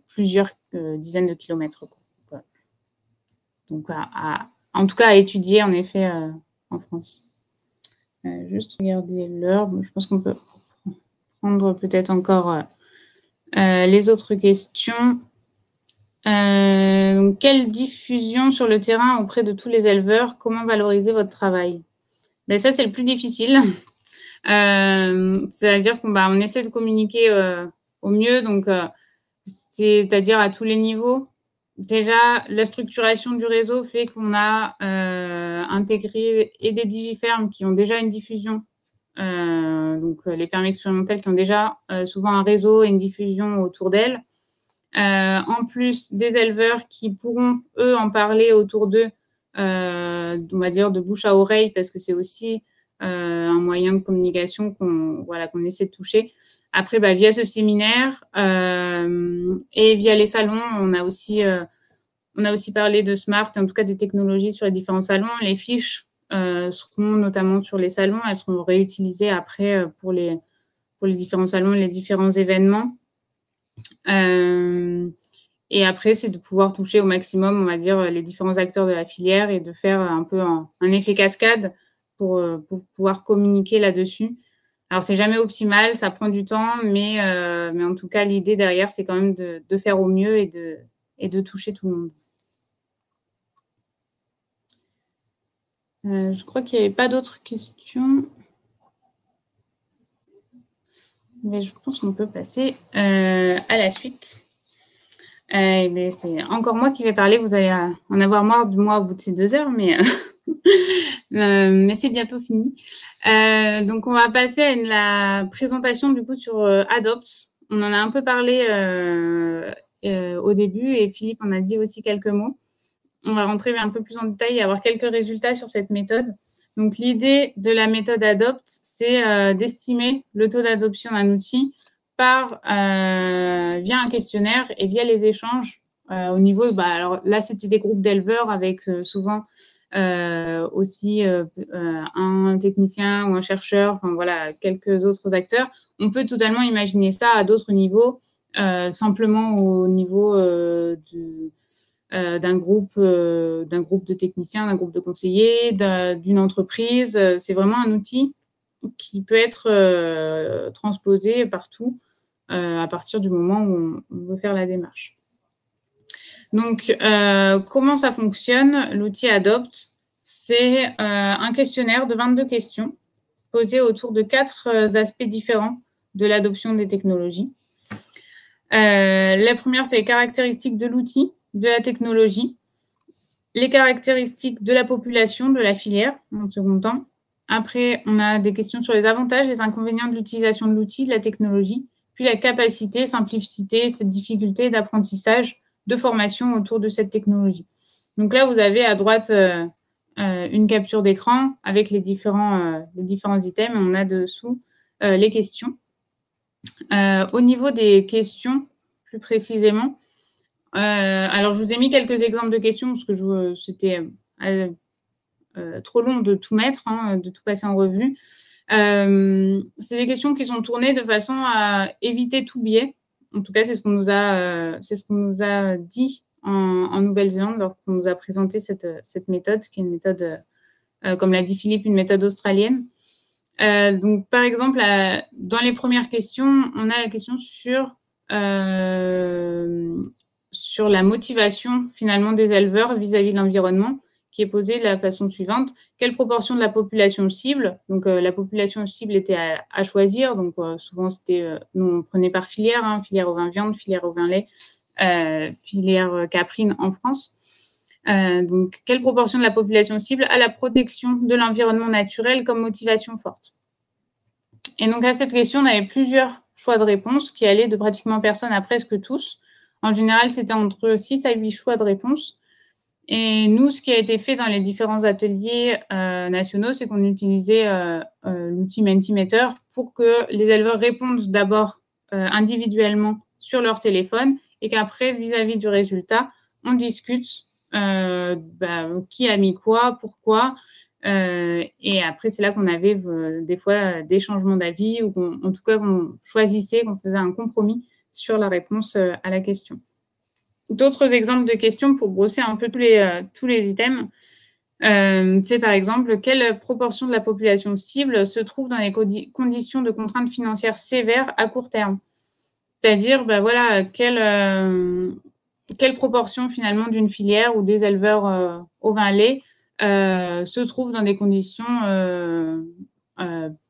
plusieurs dizaines de kilomètres. Donc, en tout cas, à étudier, en effet, en France. Juste regarder l'heure. Je pense qu'on peut prendre peut-être encore les autres questions. Donc, quelle diffusion sur le terrain auprès de tous les éleveurs? Comment valoriser votre travail? Ça, c'est le plus difficile. C'est-à-dire qu'on essaie de communiquer au mieux, donc c'est-à-dire à tous les niveaux. Déjà, la structuration du réseau fait qu'on a intégré et des digifermes qui ont déjà une diffusion, donc les fermes expérimentales qui ont déjà souvent un réseau et une diffusion autour d'elles. En plus, des éleveurs qui pourront, eux, en parler autour d'eux, on va dire de bouche à oreille, parce que c'est aussi un moyen de communication qu'on essaie de toucher. Après, via ce séminaire et via les salons, on a aussi parlé de Smart, en tout cas des technologies sur les différents salons. Les fiches seront notamment sur les salons, elles seront réutilisées après pour les différents salons, les différents événements. Et après, c'est de pouvoir toucher au maximum, on va dire, les différents acteurs de la filière et de faire un peu un effet cascade pour pouvoir communiquer là-dessus. Alors, c'est jamais optimal, ça prend du temps, mais en tout cas, l'idée derrière, c'est quand même de faire au mieux et de toucher tout le monde. Je crois qu'il n'y avait pas d'autres questions. Mais je pense qu'on peut passer à la suite. C'est encore moi qui vais parler. Vous allez en avoir marre de moi au bout de ces 2 heures, mais c'est bientôt fini. Donc, on va passer à la présentation du coup sur Adopt. On en a un peu parlé au début et Philippe en a dit aussi quelques mots. On va rentrer un peu plus en détail et avoir quelques résultats sur cette méthode. Donc, l'idée de la méthode Adopt, c'est d'estimer le taux d'adoption d'un outil via un questionnaire et via les échanges au niveau, alors là, c'était des groupes d'éleveurs avec souvent aussi un technicien ou un chercheur, enfin voilà, quelques autres acteurs. On peut totalement imaginer ça à d'autres niveaux, simplement au niveau d'un groupe de techniciens, d'un groupe de conseillers, d'une entreprise. C'est vraiment un outil qui peut être transposé partout à partir du moment où on veut faire la démarche. Donc, comment ça fonctionne? L'outil Adopt, c'est un questionnaire de 22 questions posées autour de 4 aspects différents de l'adoption des technologies. La première, c'est les caractéristiques de l'outil, de la technologie, les caractéristiques de la population, de la filière, en second temps. Après, on a des questions sur les avantages, les inconvénients de l'utilisation de l'outil, de la technologie, puis la capacité, simplicité, difficulté d'apprentissage, de formation autour de cette technologie. Donc là, vous avez à droite une capture d'écran avec les différents items et on a dessous les questions. Au niveau des questions, plus précisément, alors je vous ai mis quelques exemples de questions parce que c'était trop long de tout mettre, de tout passer en revue. C'est des questions qui sont tournées de façon à éviter tout biais. En tout cas, c'est ce qu'on nous a dit en Nouvelle-Zélande lorsqu'on nous a présenté cette méthode, qui est une méthode, comme l'a dit Philippe, une méthode australienne. Donc, par exemple, dans les premières questions, on a la question sur la motivation finalement des éleveurs vis-à-vis de l'environnement, qui est posée de la façon suivante. Quelle proportion de la population cible? Donc, la population cible était à choisir. Donc, souvent, nous, on prenait par filière, filière au vin viande, filière au vin lait, filière caprine en France. Donc, quelle proportion de la population cible a la protection de l'environnement naturel comme motivation forte? Et donc, à cette question, on avait plusieurs choix de réponse qui allaient de pratiquement personne à presque tous. En général, c'était entre 6 à 8 choix de réponse. Et nous, ce qui a été fait dans les différents ateliers nationaux, c'est qu'on utilisait l'outil Mentimeter pour que les éleveurs répondent d'abord individuellement sur leur téléphone et qu'après, vis-à-vis du résultat, on discute qui a mis quoi, pourquoi. Et après, c'est là qu'on avait des fois des changements d'avis ou en tout cas qu'on choisissait, qu'on faisait un compromis sur la réponse à la question. D'autres exemples de questions pour brosser un peu tous les items, c'est par exemple quelle proportion de la population cible se trouve dans les conditions de contraintes financières sévères à court terme. C'est-à-dire, quelle proportion finalement d'une filière ou des éleveurs au vin lait se trouve dans des conditions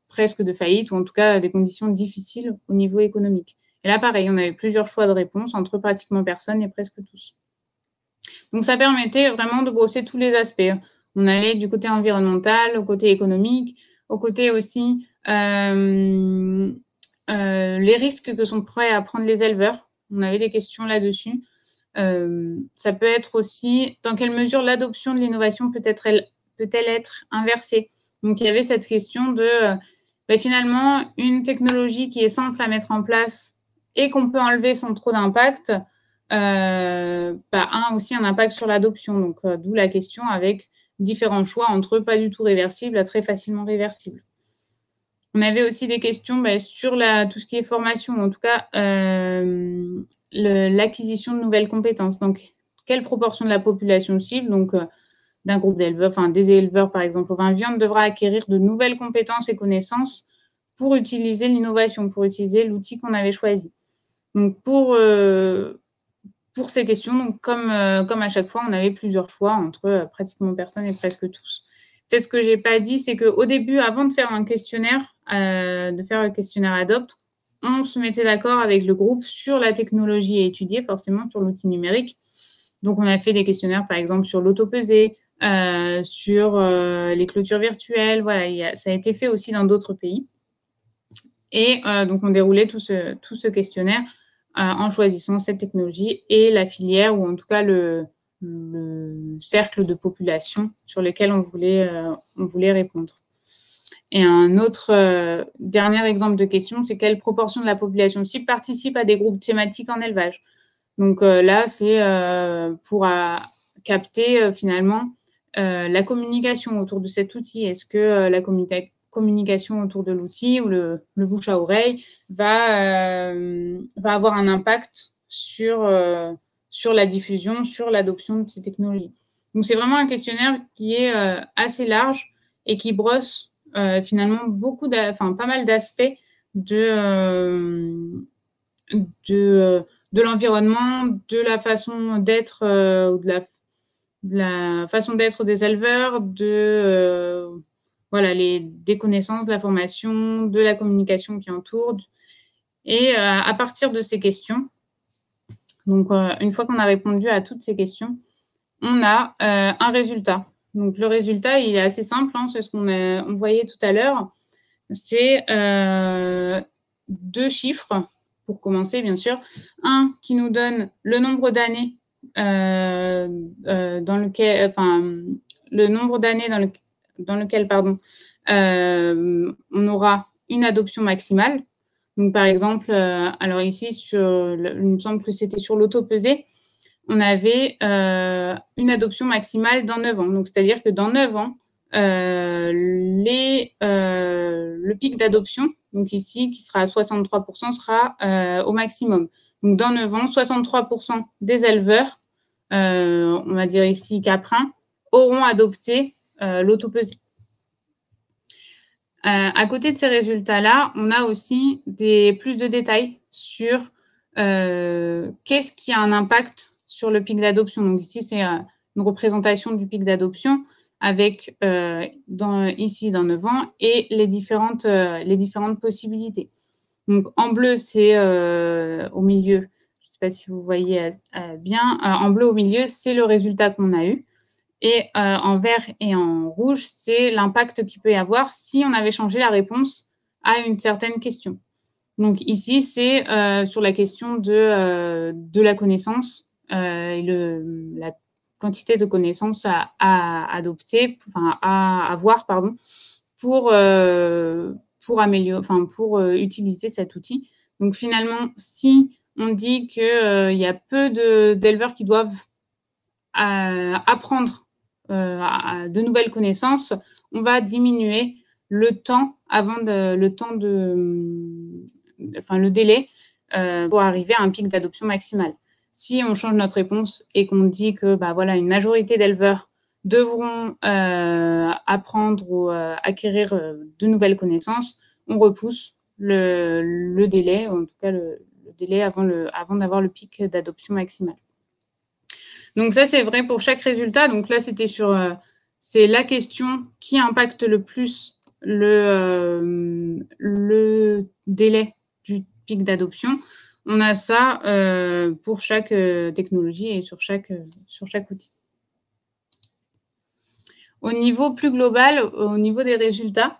presque de faillite ou en tout cas des conditions difficiles au niveau économique. Et là, pareil, on avait plusieurs choix de réponse entre pratiquement personne et presque tous. Donc, ça permettait vraiment de brosser tous les aspects. On allait du côté environnemental, au côté économique, au côté aussi les risques que sont prêts à prendre les éleveurs. On avait des questions là-dessus. Ça peut être aussi dans quelle mesure l'adoption de l'innovation peut-elle être inversée. Donc, il y avait cette question de finalement, une technologie qui est simple à mettre en place et qu'on peut enlever sans trop d'impact, a aussi un impact sur l'adoption. Donc, d'où la question avec différents choix entre pas du tout réversible à très facilement réversible. On avait aussi des questions sur tout ce qui est formation, en tout cas l'acquisition de nouvelles compétences. Donc, quelle proportion de la population cible, donc d'un groupe d'éleveurs, des éleveurs par exemple au vin viande, devra acquérir de nouvelles compétences et connaissances pour utiliser l'innovation, pour utiliser l'outil qu'on avait choisi. Donc, pour ces questions, donc comme à chaque fois, on avait plusieurs choix entre pratiquement personne et presque tous. Peut-être ce que je n'ai pas dit, c'est qu'au début, avant de faire un questionnaire, Adopt, on se mettait d'accord avec le groupe sur la technologie à étudier, forcément sur l'outil numérique. Donc, on a fait des questionnaires, par exemple, sur l'autopesée, sur les clôtures virtuelles. Voilà, ça a été fait aussi dans d'autres pays. Et donc, on déroulait tout ce questionnaire en choisissant cette technologie et la filière, ou en tout cas le cercle de population sur lequel on voulait répondre. Et un autre dernier exemple de question, c'est quelle proportion de la population cible participe à des groupes thématiques en élevage. Donc là, c'est pour capter finalement la communication autour de cet outil. Est-ce que la communication autour de l'outil ou le bouche à oreille va avoir un impact sur la diffusion, sur l'adoption de ces technologies. Donc, c'est vraiment un questionnaire qui est assez large et qui brosse finalement pas mal d'aspects de l'environnement, de la façon d'être, de la façon d'être des éleveurs, des connaissances, de la formation, de la communication qui entoure. Et à partir de ces questions, donc une fois qu'on a répondu à toutes ces questions, on a un résultat. Donc le résultat, il est assez simple, hein, c'est ce qu'on voyait tout à l'heure. C'est 2 chiffres, pour commencer, bien sûr. Un qui nous donne le nombre d'années dans lequel on aura une adoption maximale. Donc, par exemple, alors ici, il me semble que c'était sur l'autopesée, on avait une adoption maximale dans 9 ans. Donc, c'est-à-dire que dans 9 ans, le pic d'adoption, donc ici, qui sera à 63%, sera au maximum. Donc, dans 9 ans, 63% des éleveurs, on va dire ici caprins, auront adopté l'autopesée. À côté de ces résultats-là, on a aussi plus de détails sur qu'est-ce qui a un impact sur le pic d'adoption. Donc ici, c'est une représentation du pic d'adoption avec ici dans 9 ans et les différentes possibilités. Donc en bleu, c'est au milieu, je ne sais pas si vous voyez bien, en bleu au milieu, c'est le résultat qu'on a eu. Et en vert et en rouge, c'est l'impact qu'il peut y avoir si on avait changé la réponse à une certaine question. Donc ici, c'est sur la question de la connaissance et la quantité de connaissances à adopter, enfin à avoir, pardon, pour utiliser cet outil. Donc finalement, si on dit qu'il y a peu d'éleveurs qui doivent apprendre de nouvelles connaissances, on va diminuer le délai pour arriver à un pic d'adoption maximal. Si on change notre réponse et qu'on dit que une majorité d'éleveurs devront apprendre ou acquérir de nouvelles connaissances, on repousse le délai, en tout cas le délai avant d'avoir le pic d'adoption maximal. Donc ça, c'est vrai pour chaque résultat. Donc là, c'est la question qui impacte le plus le délai du pic d'adoption. On a ça pour chaque technologie et sur chaque outil. Au niveau plus global, au niveau des résultats,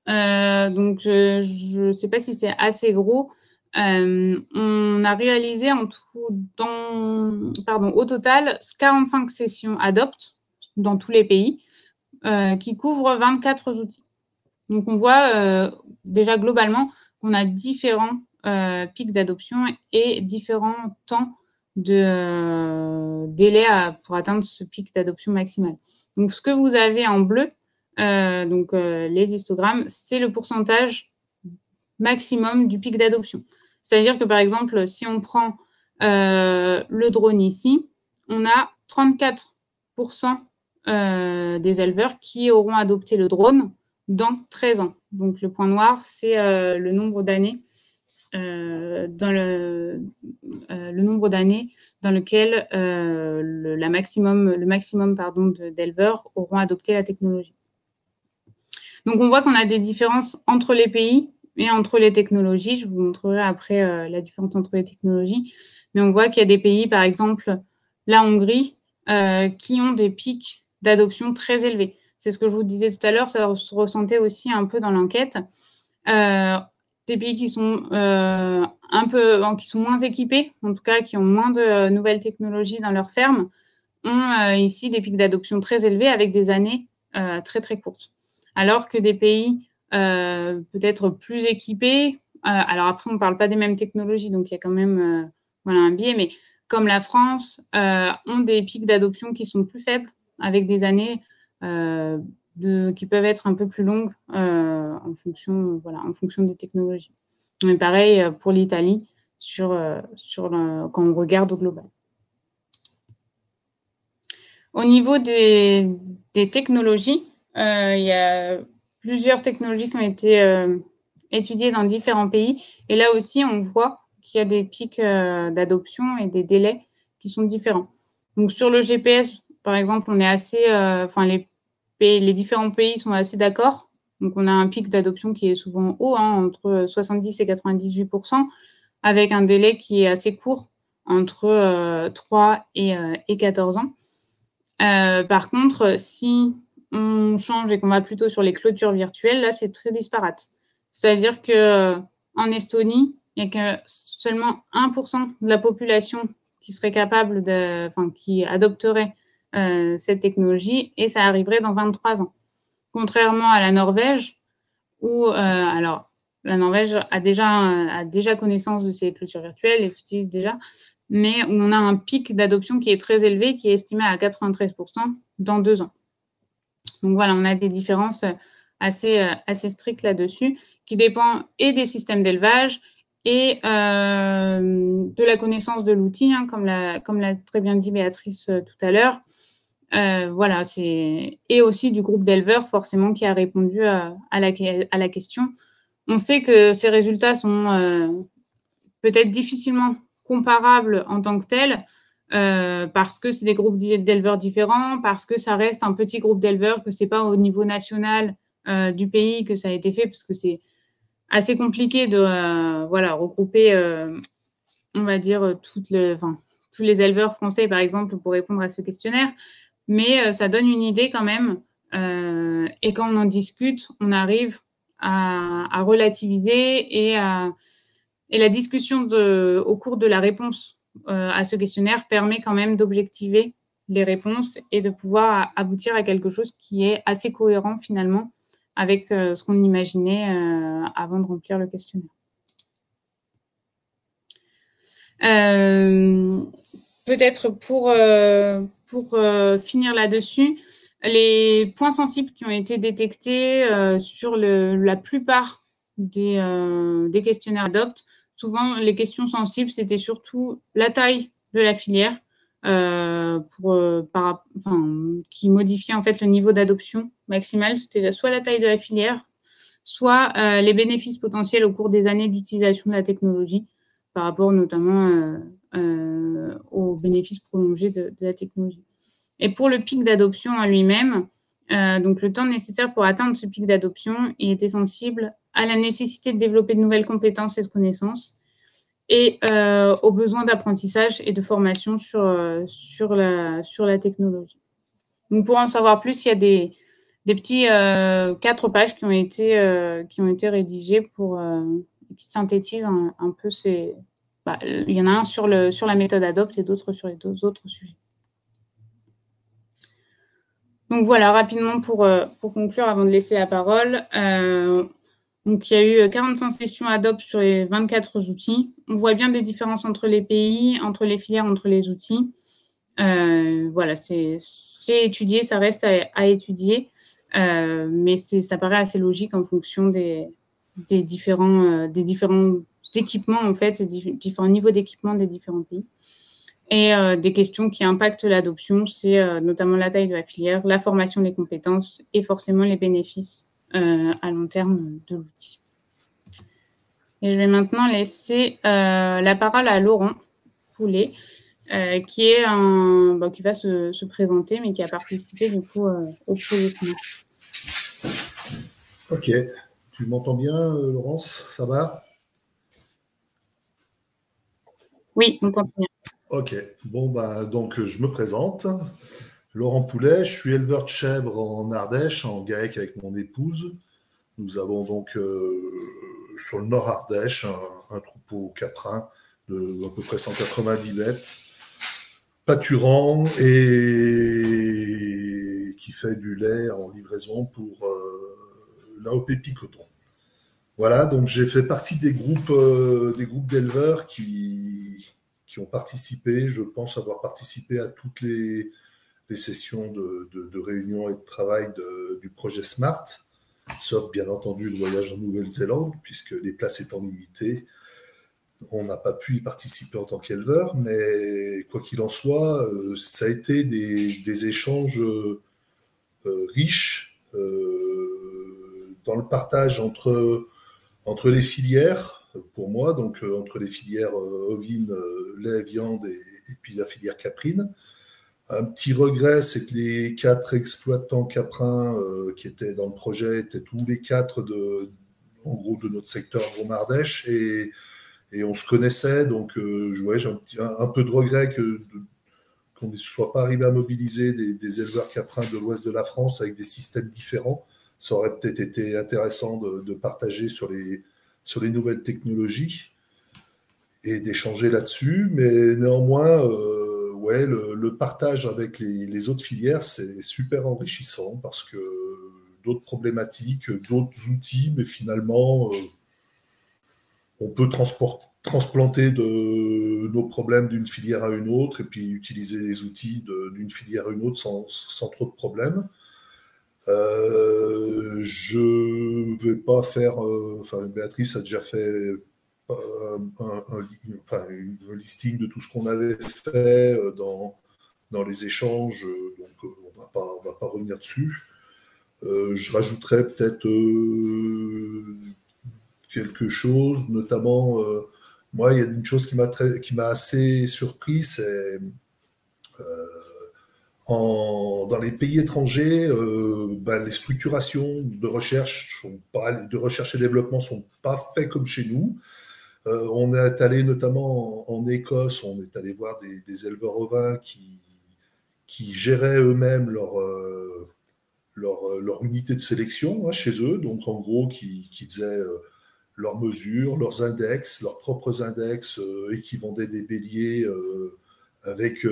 donc je ne sais pas si c'est assez gros. On a réalisé au total 45 sessions Adopt dans tous les pays qui couvrent 24 outils. Donc, on voit déjà globalement qu'on a différents pics d'adoption et différents temps de délai pour atteindre ce pic d'adoption maximal. Donc, ce que vous avez en bleu, les histogrammes, c'est le pourcentage maximum du pic d'adoption. C'est-à-dire que, par exemple, si on prend le drone ici, on a 34% des éleveurs qui auront adopté le drone dans 13 ans. Donc, le point noir, c'est le nombre d'années dans lequel le maximum d'éleveurs auront adopté la technologie. Donc, on voit qu'on a des différences entre les pays entre les technologies. Je vous montrerai après la différence entre les technologies. Mais on voit qu'il y a des pays, par exemple la Hongrie, qui ont des pics d'adoption très élevés. C'est ce que je vous disais tout à l'heure, ça se ressentait aussi un peu dans l'enquête. Des pays qui sont qui sont moins équipés, en tout cas qui ont moins de nouvelles technologies dans leurs fermes, ont ici des pics d'adoption très élevés avec des années très très courtes. Alors que des pays peut-être plus équipés, alors après on ne parle pas des mêmes technologies, donc il y a quand même un biais, mais comme la France, ont des pics d'adoption qui sont plus faibles, avec des années qui peuvent être un peu plus longues en fonction des technologies. Mais pareil pour l'Italie, quand on regarde au global. Au niveau des technologies, il y a plusieurs technologies qui ont été étudiées dans différents pays. Et là aussi, on voit qu'il y a des pics d'adoption et des délais qui sont différents. Donc, sur le GPS, par exemple, on est assez... les différents pays sont assez d'accord. Donc, on a un pic d'adoption qui est souvent haut, entre 70 et 98%, avec un délai qui est assez court, entre 3 et 14 ans. Par contre, si on change et qu'on va plutôt sur les clôtures virtuelles, là, c'est très disparate. C'est-à-dire qu'en Estonie, il n'y a que seulement 1% de la population qui serait capable qui adopterait cette technologie, et ça arriverait dans 23 ans. Contrairement à la Norvège, où la Norvège a déjà connaissance de ces clôtures virtuelles et l'utilise déjà, mais où on a un pic d'adoption qui est très élevé, qui est estimé à 93% dans 2 ans. Donc voilà, on a des différences assez strictes là-dessus, qui dépendent et des systèmes d'élevage et de la connaissance de l'outil, comme l'a très bien dit Béatrice tout à l'heure. Et aussi du groupe d'éleveurs, forcément, qui a répondu à la question. On sait que ces résultats sont peut-être difficilement comparables en tant que tels, parce que c'est des groupes d'éleveurs différents, parce que ça reste un petit groupe d'éleveurs, que ce n'est pas au niveau national du pays que ça a été fait, parce que c'est assez compliqué de regrouper, on va dire, tous les éleveurs français, par exemple, pour répondre à ce questionnaire. Mais ça donne une idée quand même. Et quand on en discute, on arrive à relativiser et la discussion au cours de la réponse à ce questionnaire permet quand même d'objectiver les réponses et de pouvoir aboutir à quelque chose qui est assez cohérent finalement avec ce qu'on imaginait avant de remplir le questionnaire. Peut-être pour finir là-dessus, les points sensibles qui ont été détectés sur la plupart des questionnaires ADOPT, souvent les questions sensibles, c'était surtout la taille de la filière qui modifiait en fait le niveau d'adoption maximal. C'était soit la taille de la filière, soit les bénéfices potentiels au cours des années d'utilisation de la technologie, par rapport notamment aux bénéfices prolongés de la technologie. Et pour le pic d'adoption en lui-même, donc le temps nécessaire pour atteindre ce pic d'adoption, il était sensible à la nécessité de développer de nouvelles compétences et de connaissances et aux besoins d'apprentissage et de formation sur la technologie. Donc pour en savoir plus, il y a des petits 4 pages qui ont été rédigées qui synthétisent un peu ces... il y en a un sur la méthode ADOPT et d'autres sur les autres sujets. Donc voilà, rapidement pour conclure avant de laisser la parole. Donc il y a eu 45 sessions ADOPT sur les 24 outils. On voit bien des différences entre les pays, entre les filières, entre les outils. Voilà, c'est étudié, ça reste à étudier, mais ça paraît assez logique en fonction des différents équipements, en fait, différents niveaux d'équipement des différents pays. Et des questions qui impactent l'adoption, c'est notamment la taille de la filière, la formation des compétences et forcément les bénéfices à long terme de l'outil. Et je vais maintenant laisser la parole à Laurent Poulet, qui va se présenter, mais qui a participé du coup au projet Smart. Ok, Tu m'entends bien, Laurence? Ça va? Oui, on t'entend bien. Ok. Bon, donc je me présente. Laurent Poulet, je suis éleveur de chèvres en Ardèche, en GAEC avec mon épouse. Nous avons donc sur le nord Ardèche un troupeau caprin de à peu près 190 bêtes, pâturant et qui fait du lait en livraison pour l'AOP Picoton. Voilà, donc j'ai fait partie des groupes d'éleveurs qui ont participé, je pense avoir participé à toutes les sessions de réunion et de travail du projet SMART, sauf bien entendu le voyage en Nouvelle-Zélande, puisque les places étant limitées, on n'a pas pu y participer en tant qu'éleveur, mais quoi qu'il en soit, ça a été des échanges riches dans le partage entre les filières, pour moi, donc entre les filières ovines, lait, viande et puis la filière caprine. Un petit regret, c'est que les 4 exploitants caprins qui étaient dans le projet étaient tous les 4 en gros de notre secteur Drôme-Ardèche et on se connaissait, donc ouais, j'ai un peu de regret qu'on ne soit pas arrivé à mobiliser des éleveurs caprins de l'ouest de la France avec des systèmes différents. Ça aurait peut-être été intéressant de partager sur les nouvelles technologies et d'échanger là-dessus, mais néanmoins, ouais, le partage avec les autres filières, c'est super enrichissant parce que d'autres problématiques, d'autres outils, mais finalement, on peut transplanter nos problèmes d'une filière à une autre et puis utiliser les outils d'une filière à une autre sans trop de problèmes. Je vais pas faire. Enfin, Béatrice a déjà fait un listing de tout ce qu'on avait fait dans les échanges, donc on va pas revenir dessus. Je rajouterais peut-être quelque chose, notamment, moi, il y a une chose qui m'a assez surpris, c'est dans les pays étrangers, les structurations de recherche et développement sont pas faites comme chez nous. On est allé notamment en Écosse, on est allé voir des éleveurs ovins qui géraient eux-mêmes leur unité de sélection chez eux, donc en gros qui faisaient leurs mesures, leurs index, leurs propres index, et qui vendaient des béliers avec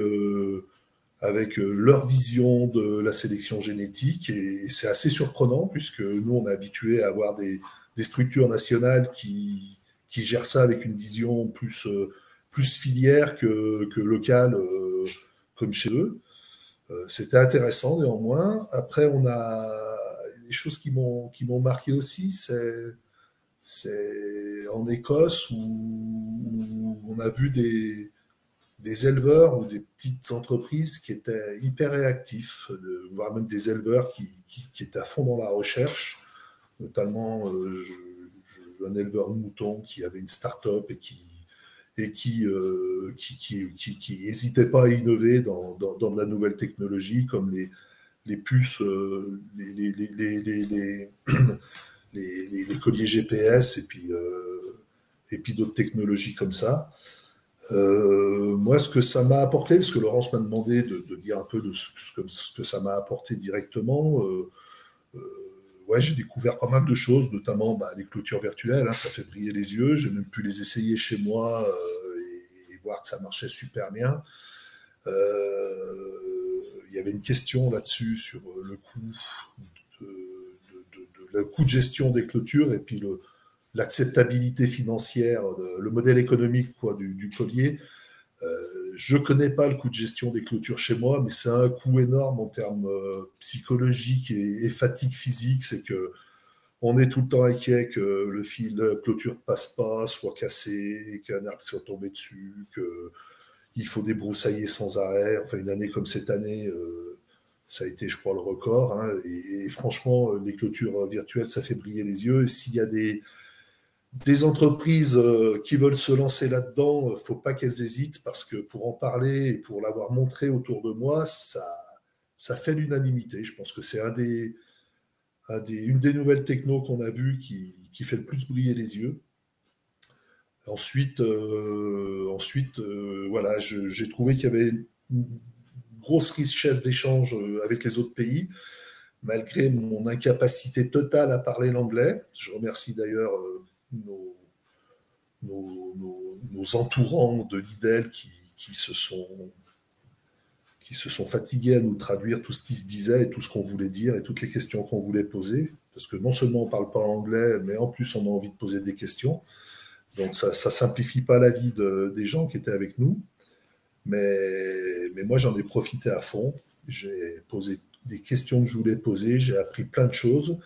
leur vision de la sélection génétique. Et c'est assez surprenant puisque nous, on est habitués à avoir des structures nationales qui gèrent ça avec une vision plus filière que locale, comme chez eux. C'était intéressant néanmoins. Après, on a des choses qui m'ont marqué aussi, c'est en Écosse où on a vu des éleveurs ou des petites entreprises qui étaient hyper réactifs, voire même des éleveurs qui étaient à fond dans la recherche, notamment un éleveur de moutons qui avait une start-up et qui n'hésitait pas à innover dans de la nouvelle technologie comme les puces, les colliers GPS et puis d'autres technologies comme ça. Moi, ce que ça m'a apporté, parce que Laurence m'a demandé de dire un peu de ce que ça m'a apporté directement, ouais, j'ai découvert pas mal de choses, notamment les clôtures virtuelles, ça fait briller les yeux. J'ai même pu les essayer chez moi et voir que ça marchait super bien. Il y avait une question là-dessus sur le coût de gestion des clôtures et puis l'acceptabilité financière, le modèle économique du collier. Je ne connais pas le coût de gestion des clôtures chez moi, mais c'est un coût énorme en termes psychologiques et fatigue physique. C'est qu'on est tout le temps inquiet que le fil de clôture ne passe pas, soit cassé, qu'un arbre soit tombé dessus, qu'il faut débroussailler sans arrêt. Enfin, une année comme cette année, ça a été, je crois, le record. Et franchement, les clôtures virtuelles, ça fait briller les yeux. Et s'il y a des entreprises qui veulent se lancer là-dedans, il ne faut pas qu'elles hésitent parce que pour en parler et pour l'avoir montré autour de moi, ça fait l'unanimité. Je pense que c'est un une des nouvelles technos qu'on a vues qui fait le plus briller les yeux. Ensuite, voilà, j'ai trouvé qu'il y avait une grosse richesse d'échange avec les autres pays, malgré mon incapacité totale à parler l'anglais. Je remercie d'ailleurs nos entourants de l'IDEL qui se sont fatigués à nous traduire tout ce qui se disait et tout ce qu'on voulait dire et toutes les questions qu'on voulait poser. Parce que non seulement on ne parle pas anglais, mais en plus on a envie de poser des questions. Donc ça ne simplifie pas la vie des gens qui étaient avec nous. Mais moi, j'en ai profité à fond. J'ai posé des questions que je voulais poser, j'ai appris plein de choses.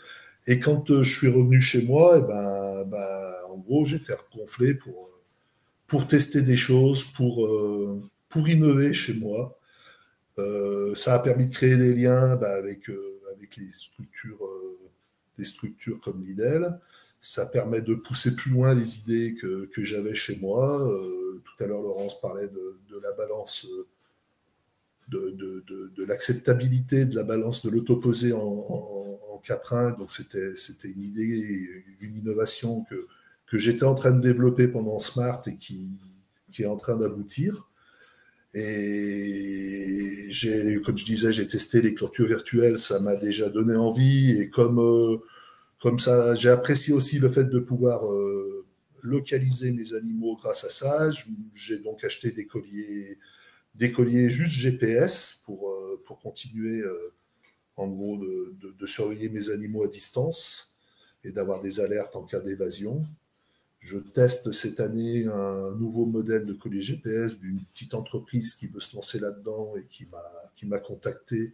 Et quand je suis revenu chez moi, en gros, j'étais regonflé pour tester des choses, pour innover chez moi. Ça a permis de créer des liens avec des structures comme l'IDEL. Ça permet de pousser plus loin les idées que j'avais chez moi. Tout à l'heure, Laurence parlait de la balance, de l'acceptabilité de la balance de l'autoposé en caprin. Donc, c'était une idée, une innovation que j'étais en train de développer pendant Smart et qui est en train d'aboutir. Et comme je disais, j'ai testé les clôtures virtuelles, ça m'a déjà donné envie. Et comme ça, j'ai apprécié aussi le fait de pouvoir localiser mes animaux grâce à ça. J'ai donc acheté des colliers juste GPS pour continuer, en gros, de surveiller mes animaux à distance et d'avoir des alertes en cas d'évasion. Je teste cette année un nouveau modèle de collier GPS d'une petite entreprise qui veut se lancer là-dedans et qui m'a contacté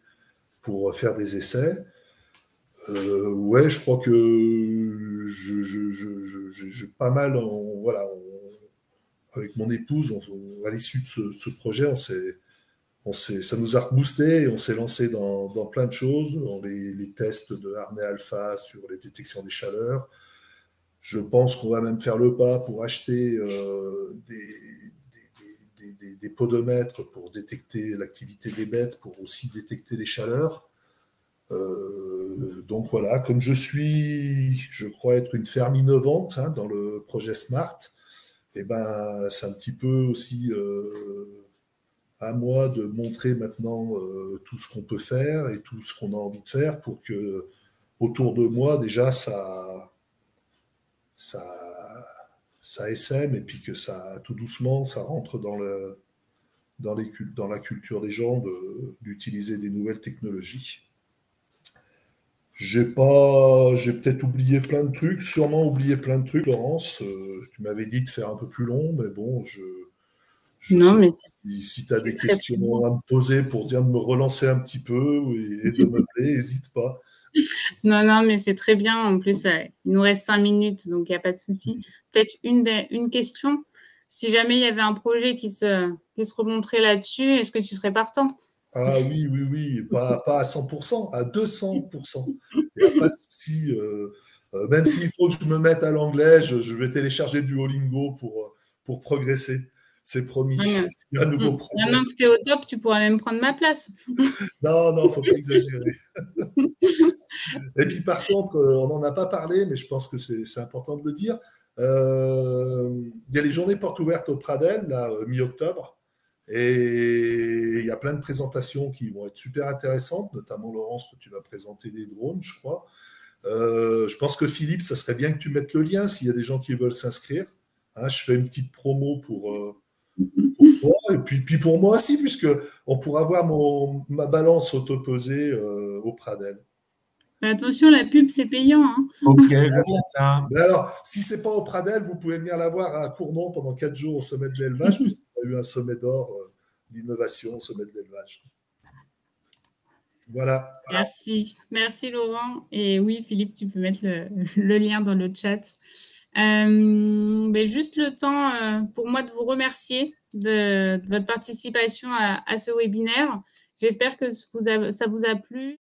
pour faire des essais. Ouais, je crois que j'ai pas mal, avec mon épouse, à l'issue de ce projet, ça nous a reboosté et on s'est lancé dans plein de choses, dans les tests de harnais alpha sur les détections des chaleurs. Je pense qu'on va même faire le pas pour acheter des podomètres pour détecter l'activité des bêtes, pour aussi détecter les chaleurs. Donc voilà, comme je crois être une ferme innovante dans le projet Smart, et c'est un petit peu aussi à moi de montrer maintenant tout ce qu'on peut faire et tout ce qu'on a envie de faire pour que autour de moi déjà ça essaime et puis que ça tout doucement ça rentre dans la culture des gens d'utiliser des nouvelles technologies. J'ai peut-être oublié plein de trucs, sûrement oublié plein de trucs, Laurence. Tu m'avais dit de faire un peu plus long, mais bon, non, mais si tu as des questions à me poser pour dire de me relancer un petit peu et de m'appeler, n'hésite pas. Non, mais c'est très bien. En plus, il nous reste 5 minutes, donc il n'y a pas de souci. Peut-être une question. Si jamais il y avait un projet qui se remonterait là-dessus, est-ce que tu serais partant? Ah oui, pas à 100%, à 200%. Il n'y a pas de souci. Même s'il faut que je me mette à l'anglais, je vais télécharger Duolingo pour progresser. C'est promis. Il y a un nouveau projet. Maintenant que tu es au top, tu pourras même prendre ma place. Non, il ne faut pas exagérer. Et puis par contre, on n'en a pas parlé, mais je pense que c'est important de le dire. Il y a les journées portes ouvertes au Pradel, là, mi-octobre. Et il y a plein de présentations qui vont être super intéressantes, notamment Laurence, tu vas présenter des drones, je crois. Je pense que Philippe, ça serait bien que tu mettes le lien s'il y a des gens qui veulent s'inscrire. Je fais une petite promo pour toi et puis pour moi aussi, puisqu'on pourra voir ma balance autoposée au Pradel. Mais attention, la pub, c'est payant. Ok, je sais ça. Mais alors, si ce n'est pas au Pradel, vous pouvez venir la voir à Cournon pendant 4 jours au sommet de l'élevage, puisqu'il y a eu un sommet d'or d'innovation au sommet de l'élevage. Voilà. Merci Laurent. Et oui, Philippe, tu peux mettre le lien dans le chat. Juste le temps pour moi de vous remercier de votre participation à ce webinaire. J'espère que ça vous a plu.